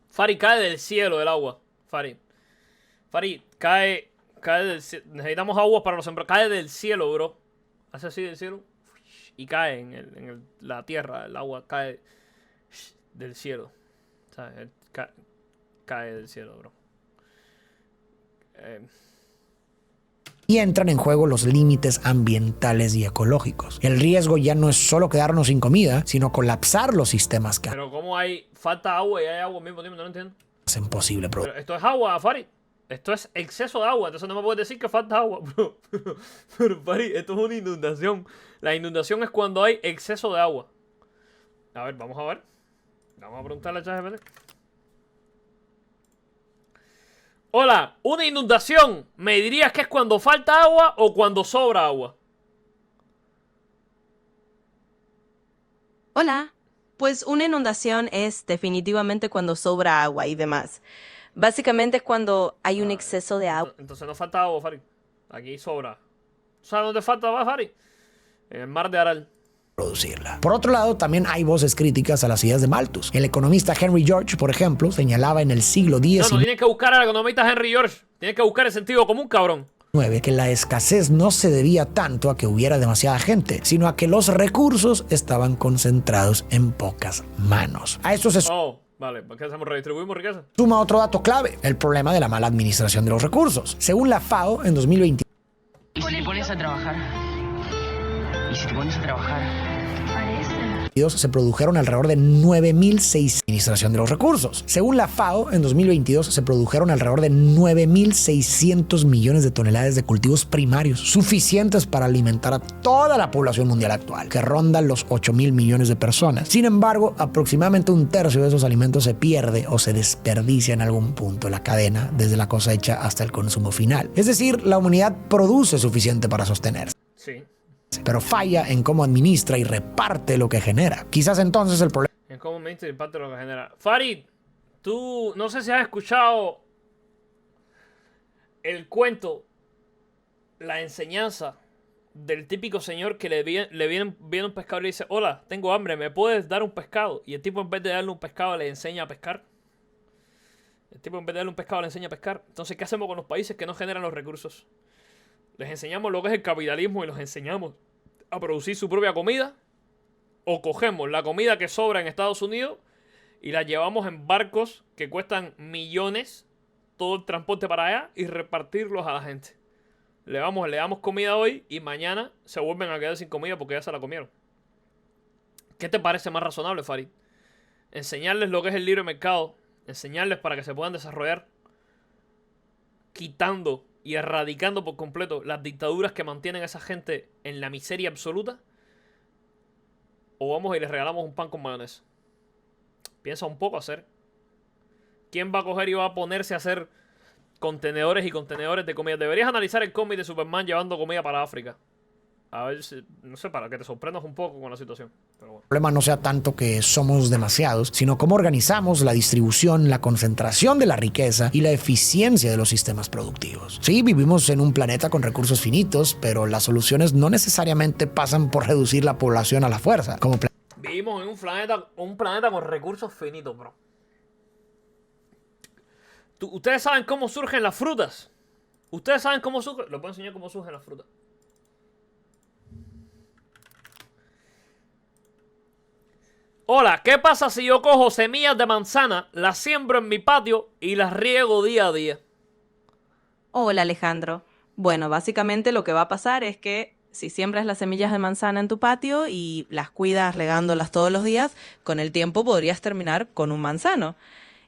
Fari, cae del cielo el agua. Fari, cae del cielo. Necesitamos agua para los sembrados. Cae del cielo, bro. Hace así del cielo y cae en la tierra. El agua cae del cielo. ¿Sabes? Cae del cielo, bro.
y entran en juego los límites ambientales y ecológicos. El riesgo ya no es solo quedarnos sin comida, sino colapsar los sistemas que
Pero ¿cómo falta agua y hay agua al mismo tiempo? No lo entiendo.
hacen posible
Pero esto es agua, Fari. Esto es exceso de agua. Entonces no me puedes decir que falta agua, bro. Pero Fari, esto es una inundación. La inundación es cuando hay exceso de agua. A ver, vamos a ver. Vamos a preguntarle a ChatGPT. Hola, una inundación, ¿me dirías que es cuando falta agua o cuando sobra agua?
Hola. Pues una inundación es definitivamente cuando sobra agua y demás. Básicamente es cuando hay un exceso de agua.
Entonces no falta agua, Fari. Aquí sobra. ¿Sabes dónde falta agua, Fari? En el mar de Aral.
Producirla. Por otro lado, también hay voces críticas a las ideas de Malthus. El economista Henry George, por ejemplo, señalaba en el siglo XIX
No, tienes que buscar al economista Henry George. Tienes que buscar el sentido común, cabrón.
que la escasez no se debía tanto a que hubiera demasiada gente, sino a que los recursos estaban concentrados en pocas manos. A esto se
Vale, ¿por qué hacemos? ¿Redistribuimos riqueza?
suma otro dato clave, el problema de la mala administración de los recursos. Según la FAO, en 2020
¿Y si te pones a trabajar?
se produjeron alrededor de 9.600 administración de los recursos. Según la FAO, en 2022 se produjeron alrededor de 9.600 millones de toneladas de cultivos primarios, suficientes para alimentar a toda la población mundial actual, que ronda los 8.000 millones de personas. Sin embargo, aproximadamente un tercio de esos alimentos se pierde o se desperdicia en algún punto de la cadena, desde la cosecha hasta el consumo final. Es decir, la humanidad produce suficiente para sostenerse.
Sí.
Pero falla en cómo administra y reparte lo que genera. Quizás entonces el problema...
En cómo administra y reparte lo que genera. Farid, tú no sé si has escuchado el cuento, la enseñanza del típico señor que viene un pescador y le dice: hola, tengo hambre, ¿me puedes dar un pescado? Y el tipo, en vez de darle un pescado, le enseña a pescar. El tipo, en vez de darle un pescado, le enseña a pescar. Entonces, ¿qué hacemos con los países que no generan los recursos? Les enseñamos lo que es el capitalismo y los enseñamos a producir su propia comida. O cogemos la comida que sobra en Estados Unidos y la llevamos en barcos que cuestan millones, todo el transporte para allá, y repartirlos a la gente. Le damos comida hoy y mañana se vuelven a quedar sin comida porque ya se la comieron. ¿Qué te parece más razonable, Farid? Enseñarles lo que es el libre mercado, enseñarles para que se puedan desarrollar, quitando y erradicando por completo las dictaduras que mantienen a esa gente en la miseria absoluta, o vamos y les regalamos un pan con mayonesa. Piensa un poco hacer. ¿Quién va a coger y va a ponerse a hacer contenedores y contenedores de comida? Deberías analizar el cómic de Superman llevando comida para África. A ver si, no sé, para que te sorprendas un poco con la situación. Pero bueno.
El problema no sea tanto que somos demasiados, sino cómo organizamos la distribución, la concentración de la riqueza y la eficiencia de los sistemas productivos. Sí, vivimos en un planeta con recursos finitos, pero las soluciones no necesariamente pasan por reducir la población a la fuerza.
Vivimos en un planeta con recursos finitos, bro. Ustedes saben cómo surgen las frutas. Ustedes saben cómo surgen. Les voy a enseñar cómo surgen las frutas. Hola, ¿qué pasa si yo cojo semillas de manzana, las siembro en mi patio y las riego día a día?
Hola, Alejandro. Bueno, básicamente lo que va a pasar es que si siembras las semillas de manzana en tu patio y las cuidas regándolas todos los días, con el tiempo podrías terminar con un manzano.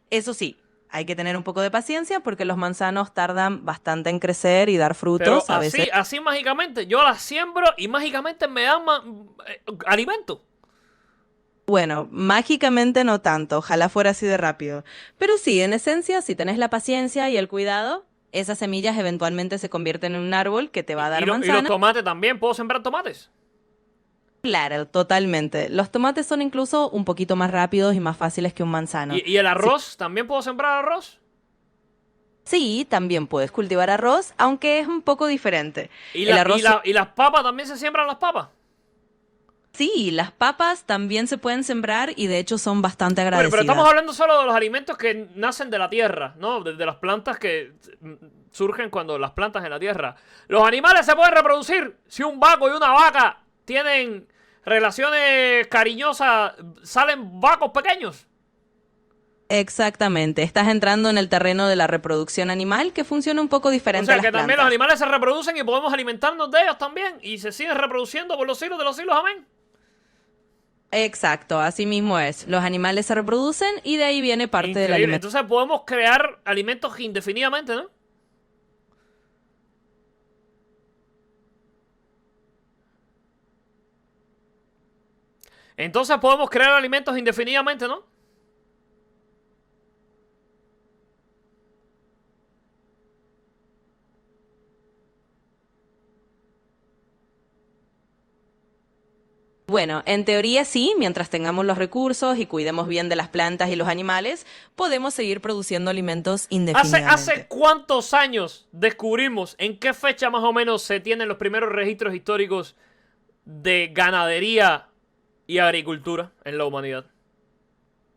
Eso sí, hay que tener un poco de paciencia porque los manzanos tardan bastante en crecer y dar frutos.
Pero así mágicamente, yo las siembro y mágicamente me dan alimento.
Bueno, mágicamente no tanto, ojalá fuera así de rápido. Pero sí, en esencia, si tenés la paciencia y el cuidado, esas semillas eventualmente se convierten en un árbol que te va a dar
Y los
manzanas.
tomates también, ¿puedo sembrar tomates?
Claro, totalmente. Los tomates son incluso un poquito más rápidos y más fáciles que un manzano.
¿Y el arroz? ¿También puedo sembrar arroz?
Sí, también puedes cultivar arroz, aunque es un poco diferente.
¿Y
El arroz...
las papas también se siembran las papas?
Sí, las papas también se pueden sembrar y de hecho son bastante agradecidas.
Pero estamos hablando solo de los alimentos que nacen de la tierra, ¿no? De las plantas que surgen cuando las plantas en la tierra. Los animales se pueden reproducir. Si un vaco y una vaca tienen relaciones cariñosas, ¿salen vacos pequeños?
Exactamente, estás entrando en el terreno de la reproducción animal que funciona un poco diferente
O sea
a las
que también
plantas.
los animales se reproducen y podemos alimentarnos de ellos también. Y se siguen reproduciendo por los siglos de los siglos, amén.
Exacto, así mismo es. Los animales se reproducen y de ahí viene parte de la
Increíble.
alimentación.
Entonces podemos crear alimentos indefinidamente, ¿no? Entonces podemos crear alimentos indefinidamente, ¿no?
Bueno, en teoría sí, mientras tengamos los recursos y cuidemos bien de las plantas y los animales, podemos seguir produciendo alimentos indefinidamente.
¿Hace cuántos años descubrimos en qué fecha más o menos se tienen los primeros registros históricos de ganadería y agricultura en la humanidad?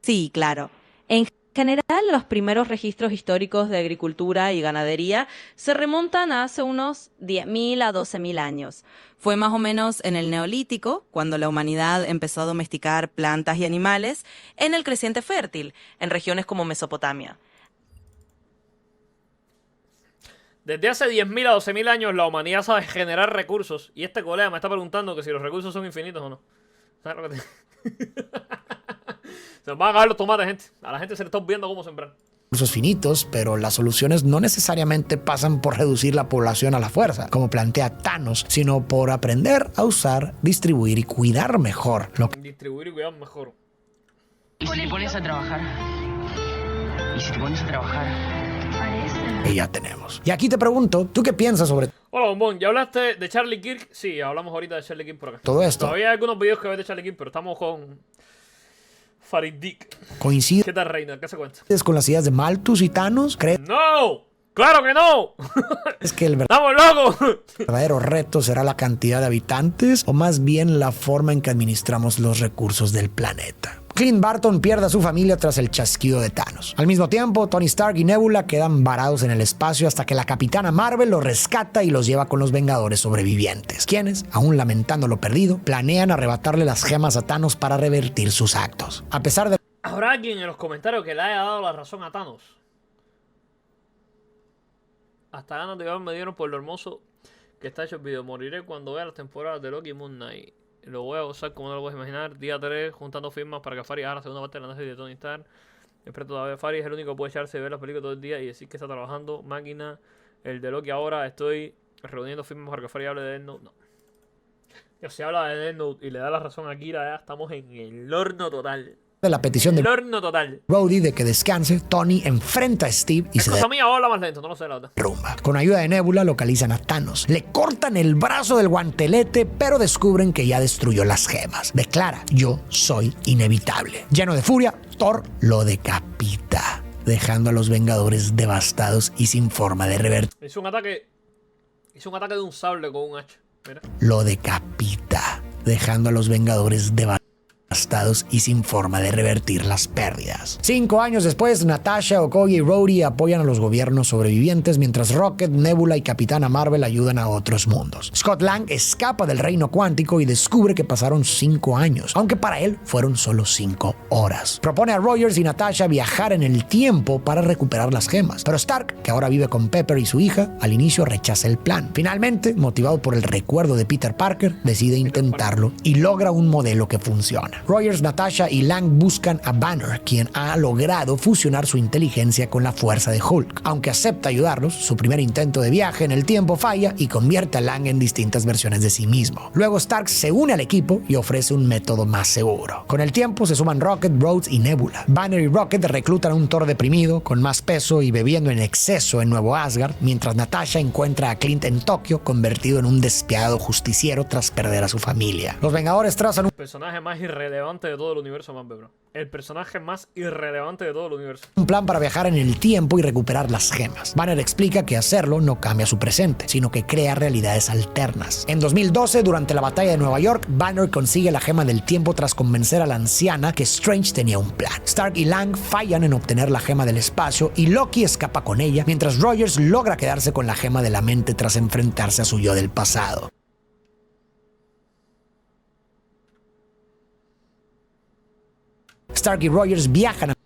Sí, claro. En general, los primeros registros históricos de agricultura y ganadería se remontan a hace unos 10.000 a 12.000 años. Fue más o menos en el Neolítico, cuando la humanidad empezó a domesticar plantas y animales, en el creciente fértil, en regiones como Mesopotamia.
Desde hace 10.000 a 12.000 años la humanidad sabe generar recursos. Y este colega me está preguntando que si los recursos son infinitos o no. ¿Sabes lo que te... Se nos van a acabar los tomates, gente. A la gente se le está olvidando cómo sembrar.
Recursos finitos, pero las soluciones no necesariamente pasan por reducir la población a la fuerza, como plantea Thanos, sino por aprender a usar, distribuir y cuidar mejor lo
Distribuir y cuidar mejor.
¿Y si te pones a trabajar? ¿Y si te pones a trabajar?
que ya tenemos. Y aquí te pregunto, ¿tú qué piensas sobre
Hola, Bombón. ¿Ya hablaste de Charlie Kirk? Sí, hablamos ahorita de Charlie Kirk por acá.
todo esto?
Todavía hay algunos videos que ver de Charlie Kirk, pero estamos con Farid Dick.
¿Coincides
¿Qué tal, Reina? ¿Qué se cuenta?
con las ideas de Malthus y Thanos? ¿Crees
¡No! ¡Claro que no!
que el
¡Estamos locos!
verdadero reto será la cantidad de habitantes o más bien la forma en que administramos los recursos del planeta? Clint Barton pierde a su familia tras el chasquido de Thanos. Al mismo tiempo, Tony Stark y Nebula quedan varados en el espacio hasta que la Capitana Marvel los rescata y los lleva con los Vengadores sobrevivientes, quienes, aún lamentando lo perdido, planean arrebatarle las gemas a Thanos para revertir sus actos. A pesar de
¿Habrá alguien en los comentarios que le haya dado la razón a Thanos? Hasta ganas de ver me dieron por lo hermoso que está hecho el video. Moriré cuando vea las temporadas de Loki y Moon Knight. Lo voy a gozar como no lo puedes imaginar. Día 3, juntando firmas para que Fari haga la segunda parte de la análisis de Tony Stark. Espero todavía. Fari es el único que puede echarse y ver las películas todo el día y decir que está trabajando. Máquina, el de Loki ahora. Estoy reuniendo firmas para que Fari hable de Death Note. No. Yo, si habla de Death Note y le da la razón a Kira, ya estamos en el horno total.
la petición de
El horno total.
Rhodey de que descanse, Tony enfrenta a Steve y
Es
se
cosa mía, habla más lento, no lo sé la otra.
derrumba. Con ayuda de Nebula localizan a Thanos. Le cortan el brazo del guantelete, pero descubren que ya destruyó las gemas. Declara, yo soy inevitable. Lleno de furia, Thor lo decapita, dejando a los Vengadores devastados y sin forma de revertir.
Hizo un ataque de un sable con un hacha. Mira.
Lo decapita, dejando a los Vengadores devastados y sin forma de revertir las pérdidas. 5 años después, Natasha, Okoye y Rhodey apoyan a los gobiernos sobrevivientes mientras Rocket, Nebula y Capitana Marvel ayudan a otros mundos. Scott Lang escapa del reino cuántico y descubre que pasaron 5 años, aunque para él fueron solo 5 horas. Propone a Rogers y Natasha viajar en el tiempo para recuperar las gemas, pero Stark, que ahora vive con Pepper y su hija, al inicio rechaza el plan. Finalmente, motivado por el recuerdo de Peter Parker, decide intentarlo y logra un modelo que funciona. Rogers, Natasha y Lang buscan a Banner, quien ha logrado fusionar su inteligencia con la fuerza de Hulk. Aunque acepta ayudarlos, su primer intento de viaje en el tiempo falla y convierte a Lang en distintas versiones de sí mismo. Luego Stark se une al equipo y ofrece un método más seguro. Con el tiempo se suman Rocket, Rhodes y Nebula. Banner y Rocket reclutan a un Thor deprimido, con más peso y bebiendo en exceso en Nuevo Asgard, mientras Natasha encuentra a Clint en Tokio, convertido en un despiadado justiciero tras perder a su familia. Los Vengadores trazan un
Personaje más irrelevante de todo el universo Marvel, bro. El personaje más irrelevante de todo el universo.
plan para viajar en el tiempo y recuperar las gemas. Banner explica que hacerlo no cambia su presente, sino que crea realidades alternas. En 2012, durante la batalla de Nueva York, Banner consigue la gema del tiempo tras convencer a la anciana que Strange tenía un plan. Stark y Lang fallan en obtener la gema del espacio y Loki escapa con ella, mientras Rogers logra quedarse con la gema de la mente tras enfrentarse a su yo del pasado. Stark y Rogers viajan a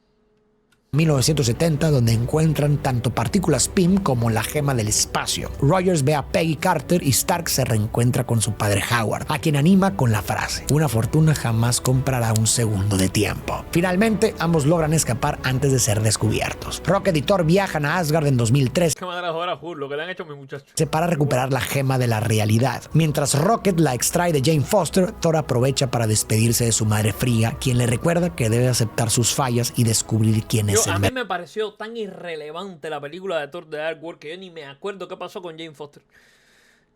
1970, donde encuentran tanto partículas PIM como la gema del espacio. Rogers ve a Peggy Carter y Stark se reencuentra con su padre Howard, a quien anima con la frase: una fortuna jamás comprará un segundo de tiempo. Finalmente, ambos logran escapar antes de ser descubiertos. Rocket y Thor viajan a Asgard en 2013
Qué manera de joder a Hulk, lo que le han hecho a mis muchachos.
para recuperar la gema de la realidad. Mientras Rocket la extrae de Jane Foster, Thor aprovecha para despedirse de su madre fría, quien le recuerda que debe aceptar sus fallas y descubrir quién es
A
el
mí me pareció tan irrelevante la película de Thor de Dark World que yo ni me acuerdo qué pasó con Jane Foster.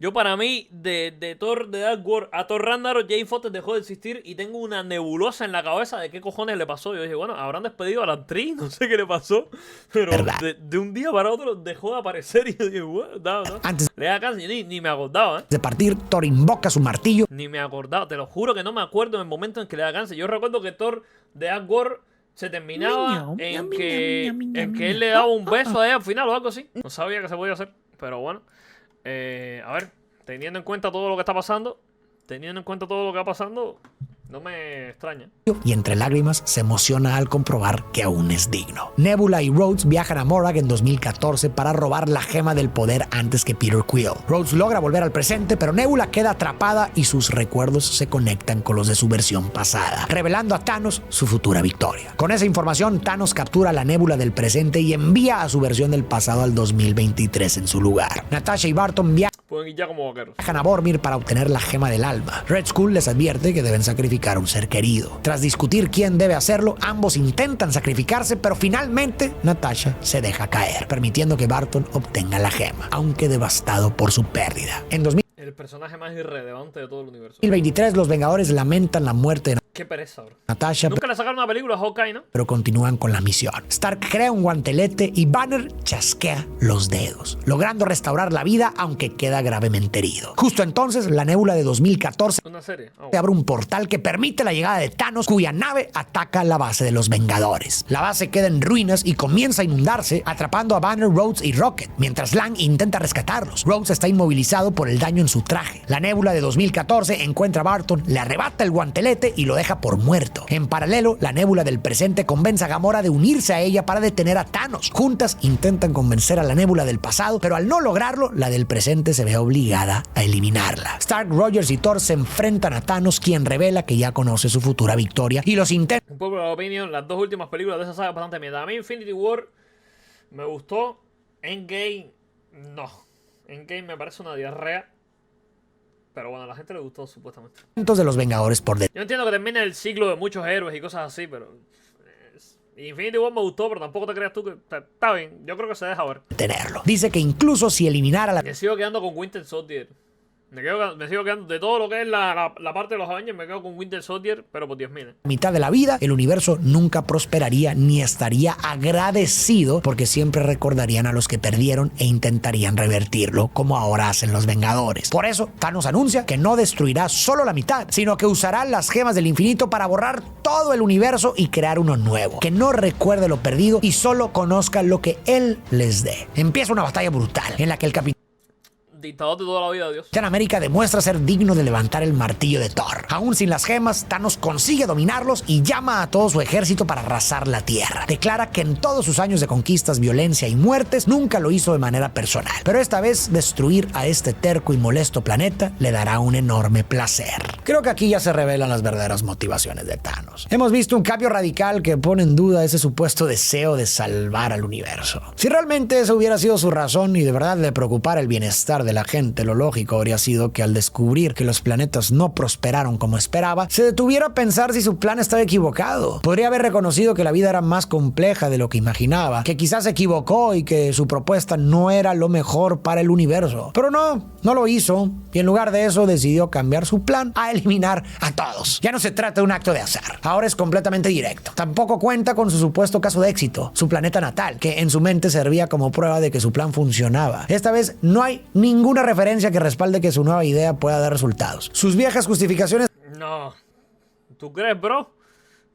Yo, para mí, de Thor de Dark World a Thor Ragnarok, Jane Foster dejó de existir y tengo una nebulosa en la cabeza de qué cojones le pasó. Yo dije, bueno, habrán despedido a la actriz, no sé qué le pasó, pero de un día para otro dejó de aparecer y yo dije, bueno, no.
Antes
Le da cáncer, ni me acordaba, ¿eh?
de partir, Thor invoca su martillo
Ni me acordaba, te lo juro que no me acuerdo en el momento en que le da cáncer. Yo recuerdo que Thor de Dark World se terminaba en que él le daba un beso a ella al final o algo así. No sabía que se podía hacer, pero bueno. A ver, teniendo en cuenta todo lo que está pasando, no No me extraña.
Y entre lágrimas se emociona al comprobar que aún es digno. Nebula y Rhodes viajan a Morag en 2014 para robar la gema del poder antes que Peter Quill. Rhodes logra volver al presente, pero Nebula queda atrapada y sus recuerdos se conectan con los de su versión pasada, revelando a Thanos su futura victoria. Con esa información, Thanos captura la Nebula del presente y envía a su versión del pasado al 2023 en su lugar. Natasha y Barton
Pueden ir ya como vaqueros.
viajan a Vormir para obtener la gema del alma. Red Skull les advierte que deben sacrificar a un ser querido. Tras discutir quién debe hacerlo, ambos intentan sacrificarse, pero finalmente Natasha se deja caer, permitiendo que Barton obtenga la gema, aunque devastado por su pérdida. En
El personaje más irrelevante de todo el universo.
2023, los Vengadores lamentan la muerte de
Qué pereza, bro.
Natasha,
Nunca le sacaron una película a Hawkeye, ¿no?
pero continúan con la misión. Stark crea un guantelete y Banner chasquea los dedos, logrando restaurar la vida aunque queda gravemente herido. Justo entonces, la Nebula de 2014
Una serie.
abre un portal que permite la llegada de Thanos, cuya nave ataca la base de los Vengadores. La base queda en ruinas y comienza a inundarse, atrapando a Banner, Rhodes y Rocket, mientras Lang intenta rescatarlos. Rhodes está inmovilizado por el daño en su traje. La Nebula de 2014 encuentra a Barton, le arrebata el guantelete y lo deja por muerto. En paralelo, la Nebula del presente convence a Gamora de unirse a ella para detener a Thanos. Juntas intentan convencer a la Nebula del pasado, pero al no lograrlo, la del presente se ve obligada a eliminarla. Stark, Rogers y Thor se enfrentan a Thanos, quien revela que ya conoce su futura victoria y los intenta.
Un poco de opinión, las dos últimas películas de esa saga bastante mierda. A mí Infinity War me gustó. Endgame, no. Endgame me parece una diarrea. Pero bueno, a la gente le gustó supuestamente.
De los Vengadores por
Yo entiendo que termine el ciclo de muchos héroes y cosas así, pero... Infinity War me gustó, pero tampoco te creas tú que... Está bien, yo creo que se deja ver.
detenerlo. Dice que incluso si eliminara la
Me sigo quedando con Winter Soldier. Me sigo quedando de todo lo que es la parte de los Avengers, me quedo con Winter Soldier, pero por 10.000.
mitad de la vida, el universo nunca prosperaría ni estaría agradecido, porque siempre recordarían a los que perdieron e intentarían revertirlo, como ahora hacen los Vengadores. Por eso, Thanos anuncia que no destruirá solo la mitad, sino que usará las gemas del infinito para borrar todo el universo y crear uno nuevo, que no recuerde lo perdido y solo conozca lo que él les dé. Empieza una batalla brutal en la que el capitán
Dictador de toda la vida, Dios.
Capitán América demuestra ser digno de levantar el martillo de Thor. Aún sin las gemas, Thanos consigue dominarlos y llama a todo su ejército para arrasar la Tierra. Declara que en todos sus años de conquistas, violencia y muertes, nunca lo hizo de manera personal. Pero esta vez, destruir a este terco y molesto planeta le dará un enorme placer. Creo que aquí ya se revelan las verdaderas motivaciones de Thanos. Hemos visto un cambio radical que pone en duda ese supuesto deseo de salvar al universo. Si realmente esa hubiera sido su razón y de verdad le preocupara el bienestar de la gente, lo lógico habría sido que al descubrir que los planetas no prosperaron como esperaba, se detuviera a pensar si su plan estaba equivocado. Podría haber reconocido que la vida era más compleja de lo que imaginaba, que quizás se equivocó y que su propuesta no era lo mejor para el universo. Pero no lo hizo, y en lugar de eso decidió cambiar su plan a eliminar a todos. Ya no se trata de un acto de azar, ahora es completamente directo. Tampoco cuenta con su supuesto caso de éxito, su planeta natal, que en su mente servía como prueba de que su plan funcionaba. Esta vez no hay ninguna referencia que respalde que su nueva idea pueda dar resultados. Sus viejas justificaciones
No. ¿Tú crees, bro?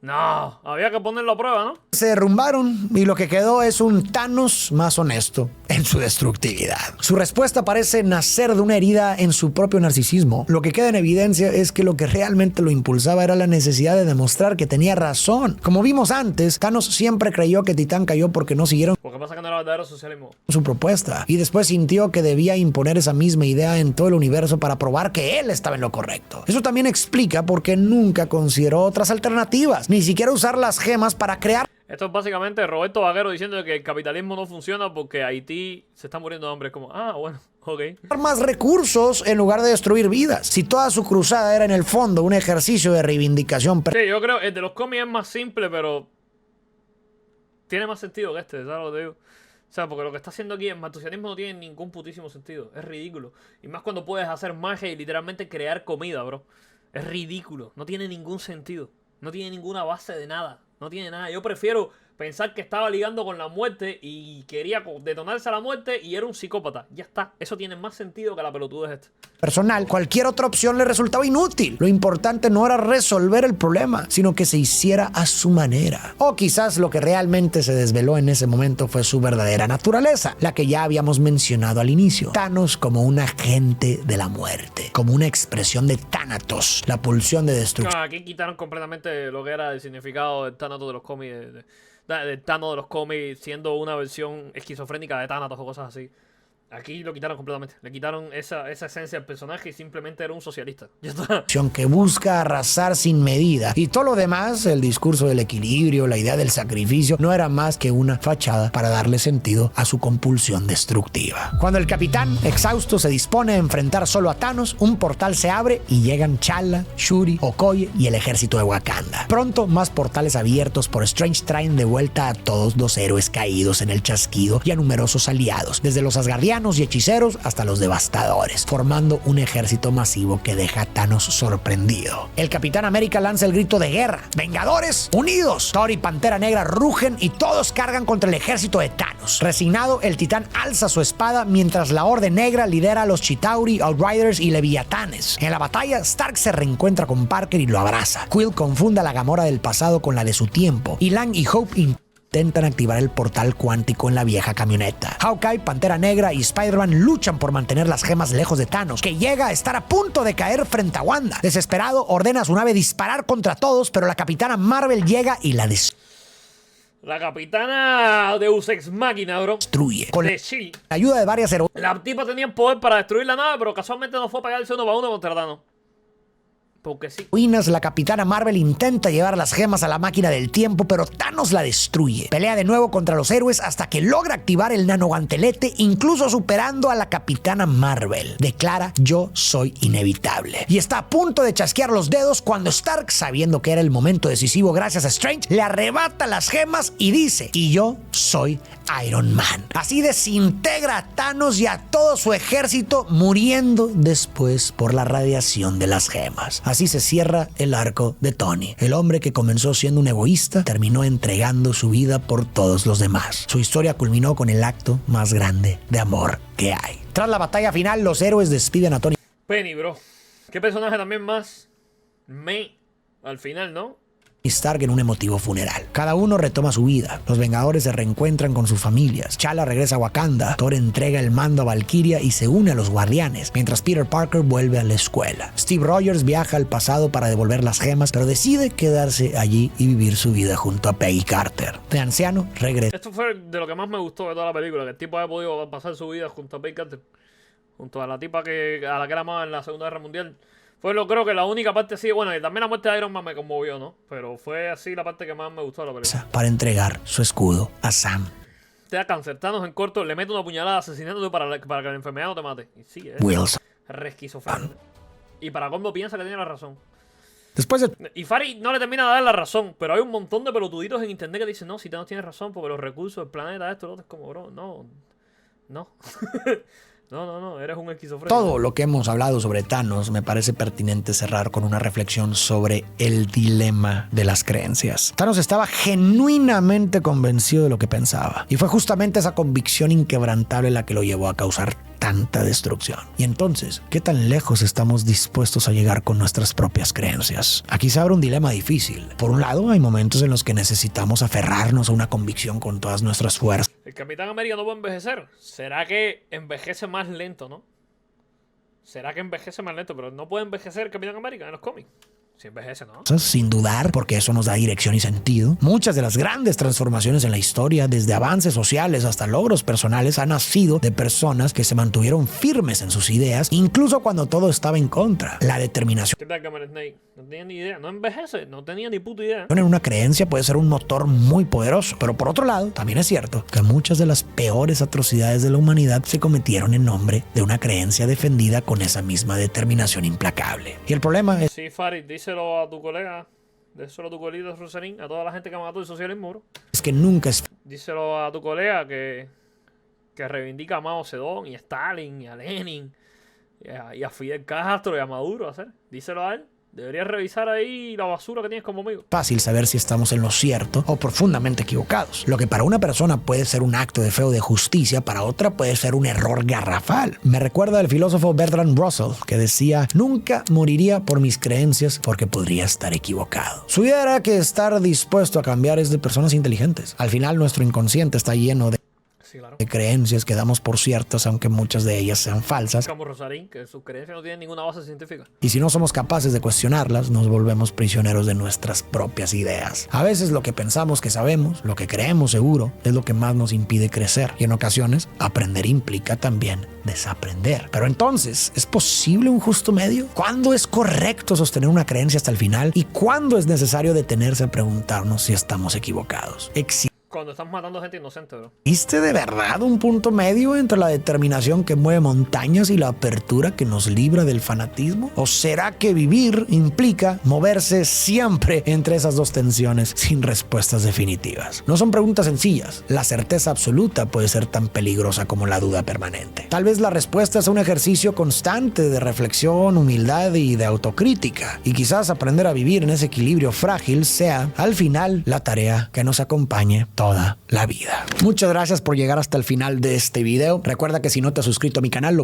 No. Había que ponerlo a prueba, ¿no?
se derrumbaron y lo que quedó es un Thanos más honesto en su destructividad. Su respuesta parece nacer de una herida en su propio narcisismo. Lo que queda en evidencia es que lo que realmente lo impulsaba era la necesidad de demostrar que tenía razón. Como vimos antes, Thanos siempre creyó que Titán cayó porque no siguieron
Porque pasa que no era verdadero socialismo.
su propuesta y después sintió que debía imponer esa misma idea en todo el universo para probar que él estaba en lo correcto. Eso también explica por qué nunca consideró otras alternativas, ni siquiera usar las gemas para crear
Esto es básicamente Roberto Vaquero diciendo que el capitalismo no funciona porque Haití se está muriendo de hambre. Es como, bueno, ok.
más recursos en lugar de destruir vidas. Si toda su cruzada era en el fondo un ejercicio de reivindicación
Sí, yo creo, el de los cómics es más simple, pero tiene más sentido que este, ¿sabes lo que te digo? O sea, porque lo que está haciendo aquí el maltusianismo no tiene ningún putísimo sentido. Es ridículo. Y más cuando puedes hacer magia y literalmente crear comida, bro. Es ridículo. No tiene ningún sentido. No tiene ninguna base de nada. No tiene nada. Yo prefiero pensar que estaba ligando con la muerte y quería detonarse a la muerte y era un psicópata. Ya está. Eso tiene más sentido que la pelotudez esta.
Personal, cualquier otra opción le resultaba inútil. Lo importante no era resolver el problema, sino que se hiciera a su manera. O quizás lo que realmente se desveló en ese momento fue su verdadera naturaleza, la que ya habíamos mencionado al inicio. Thanos como un agente de la muerte, como una expresión de Thanatos, la pulsión de destrucción.
Aquí quitaron completamente lo que era el significado del Thanatos de los cómics, del Thanos de los cómics, siendo una versión esquizofrénica de Thanatos o cosas así. Aquí lo quitaron completamente. Le quitaron esa esencia al personaje y simplemente era un socialista. Ya está.
Que busca arrasar sin medida. Y todo lo demás, el discurso del equilibrio, la idea del sacrificio, no era más que una fachada para darle sentido a su compulsión destructiva. Cuando el capitán, exhausto, se dispone a enfrentar solo a Thanos, un portal se abre y llegan T'Challa, Shuri, Okoye y el ejército de Wakanda. Pronto, más portales abiertos por Strange traen de vuelta a todos los héroes caídos en el chasquido y a numerosos aliados, desde los asgardianos y hechiceros hasta los devastadores, formando un ejército masivo que deja a Thanos sorprendido. El Capitán América lanza el grito de guerra: ¡Vengadores, unidos! Thor y Pantera Negra rugen y todos cargan contra el ejército de Thanos. Resignado, el titán alza su espada mientras la Orden Negra lidera a los Chitauri, Outriders y Leviatanes. En la batalla, Stark se reencuentra con Parker y lo abraza. Quill confunde a la Gamora del pasado con la de su tiempo, y Lang y Hope intentan activar el portal cuántico en la vieja camioneta. Hawkeye, Pantera Negra y Spider-Man luchan por mantener las gemas lejos de Thanos, que llega a estar a punto de caer frente a Wanda. Desesperado, ordena a su nave disparar contra todos, pero la Capitana Marvel llega y la
La capitana Deus Ex Machina, bro.
destruye. Con
De Shield.
la ayuda de varias heroínas,
La tipa tenía el poder para destruir la nave, pero casualmente no fue a pegarse uno para uno contra Thanos. Porque sí.
la Capitana Marvel intenta llevar las gemas a la máquina del tiempo, pero Thanos la destruye. Pelea de nuevo contra los héroes hasta que logra activar el nanoguantelete, incluso superando a la Capitana Marvel. Declara: yo soy inevitable. Y está a punto de chasquear los dedos cuando Stark, sabiendo que era el momento decisivo gracias a Strange, le arrebata las gemas y dice: y yo soy Iron Man. Así desintegra a Thanos y a todo su ejército, muriendo después por la radiación de las gemas. Así se cierra el arco de Tony. El hombre que comenzó siendo un egoísta terminó entregando su vida por todos los demás. Su historia culminó con el acto más grande de amor que hay. Tras la batalla final, los héroes despiden a Tony
Penny, bro. ¿Qué personaje también más? Al final, ¿no?
Stark en un emotivo funeral. Cada uno retoma su vida. Los Vengadores se reencuentran con sus familias. T'Challa regresa a Wakanda. Thor entrega el mando a Valkyria y se une a los Guardianes, mientras Peter Parker vuelve a la escuela. Steve Rogers viaja al pasado para devolver las gemas, pero decide quedarse allí y vivir su vida junto a Peggy Carter. De anciano, regresa.
Esto fue de lo que más me gustó de toda la película, que el tipo haya podido pasar su vida junto a Peggy Carter, junto a la tipa a la que era más en la Segunda Guerra Mundial. Fue creo que la única parte así, bueno, y también la muerte de Iron Man me conmovió, ¿no? Pero fue así la parte que más me gustó de la película.
Para entregar su escudo a Sam
Te da cáncer, Thanos en corto, le mete una puñalada asesinándote para que la enfermedad no te mate. Y sí, es
Wilson.
esquizofrénico. Y para colmo piensa que tiene la razón.
Después de
Y Fari no le termina de dar la razón, pero hay un montón de pelotuditos en internet que dicen: no, si Thanos tiene razón, porque los recursos del planeta, esto, lo otro, es como, bro, no. No, eres un esquizofrénico.
todo lo que hemos hablado sobre Thanos, me parece pertinente cerrar con una reflexión sobre el dilema de las creencias. Thanos estaba genuinamente convencido de lo que pensaba, y fue justamente esa convicción inquebrantable la que lo llevó a causar tanta destrucción. Y entonces, ¿qué tan lejos estamos dispuestos a llegar con nuestras propias creencias? Aquí se abre un dilema difícil. Por un lado, hay momentos en los que necesitamos aferrarnos a una convicción con todas nuestras fuerzas.
El Capitán América no puede envejecer. ¿Será que envejece más lento, no? ¿Será que envejece más lento? Pero no puede envejecer el Capitán América en los cómics. Si envejece, ¿no?
Sin dudar, porque eso nos da dirección y sentido. Muchas de las grandes transformaciones en la historia, desde avances sociales hasta logros personales, han nacido de personas que se mantuvieron firmes en sus ideas, incluso cuando todo estaba en contra. La determinación
¿Qué tal, Cameron Snake? No tenía ni idea. No envejece. No tenía ni puta idea.
en una creencia puede ser un motor muy poderoso, pero por otro lado, también es cierto que muchas de las peores atrocidades de la humanidad se cometieron en nombre de una creencia defendida con esa misma determinación implacable. Y el problema es
Sí, Farid, díselo a tu colega. Díselo a tu colega Rosarín, a toda la gente que mató el socialismo, bro.
que nunca es
Díselo a tu colega que reivindica a Mao Zedong y a Stalin y a Lenin y a Fidel Castro y a Maduro, hacer. Díselo a él. Deberías revisar ahí la basura que tienes como amigo.
Fácil saber si estamos en lo cierto o profundamente equivocados. Lo que para una persona puede ser un acto de fe o de justicia, para otra puede ser un error garrafal. Me recuerda al filósofo Bertrand Russell, que decía: nunca moriría por mis creencias porque podría estar equivocado. Su idea era que estar dispuesto a cambiar es de personas inteligentes. Al final, nuestro inconsciente está lleno de
Sí, claro.
creencias que damos por ciertas, aunque muchas de ellas sean falsas.
Como Rosarín, que sus creencias no tienen ninguna base científica.
Y si no somos capaces de cuestionarlas, nos volvemos prisioneros de nuestras propias ideas. A veces lo que pensamos que sabemos, lo que creemos seguro, es lo que más nos impide crecer. Y en ocasiones, aprender implica también desaprender. Pero entonces, ¿es posible un justo medio? ¿Cuándo es correcto sostener una creencia hasta el final? ¿Y cuándo es necesario detenerse a preguntarnos si estamos equivocados?
Cuando estás matando gente inocente, bro.
¿Existe de verdad un punto medio entre la determinación que mueve montañas y la apertura que nos libra del fanatismo? ¿O será que vivir implica moverse siempre entre esas dos tensiones sin respuestas definitivas? No son preguntas sencillas. La certeza absoluta puede ser tan peligrosa como la duda permanente. Tal vez la respuesta es un ejercicio constante de reflexión, humildad y de autocrítica. Y quizás aprender a vivir en ese equilibrio frágil sea, al final, la tarea que nos acompañe toda la vida. Muchas gracias por llegar hasta el final de este video. Recuerda que si no te has suscrito a mi canal,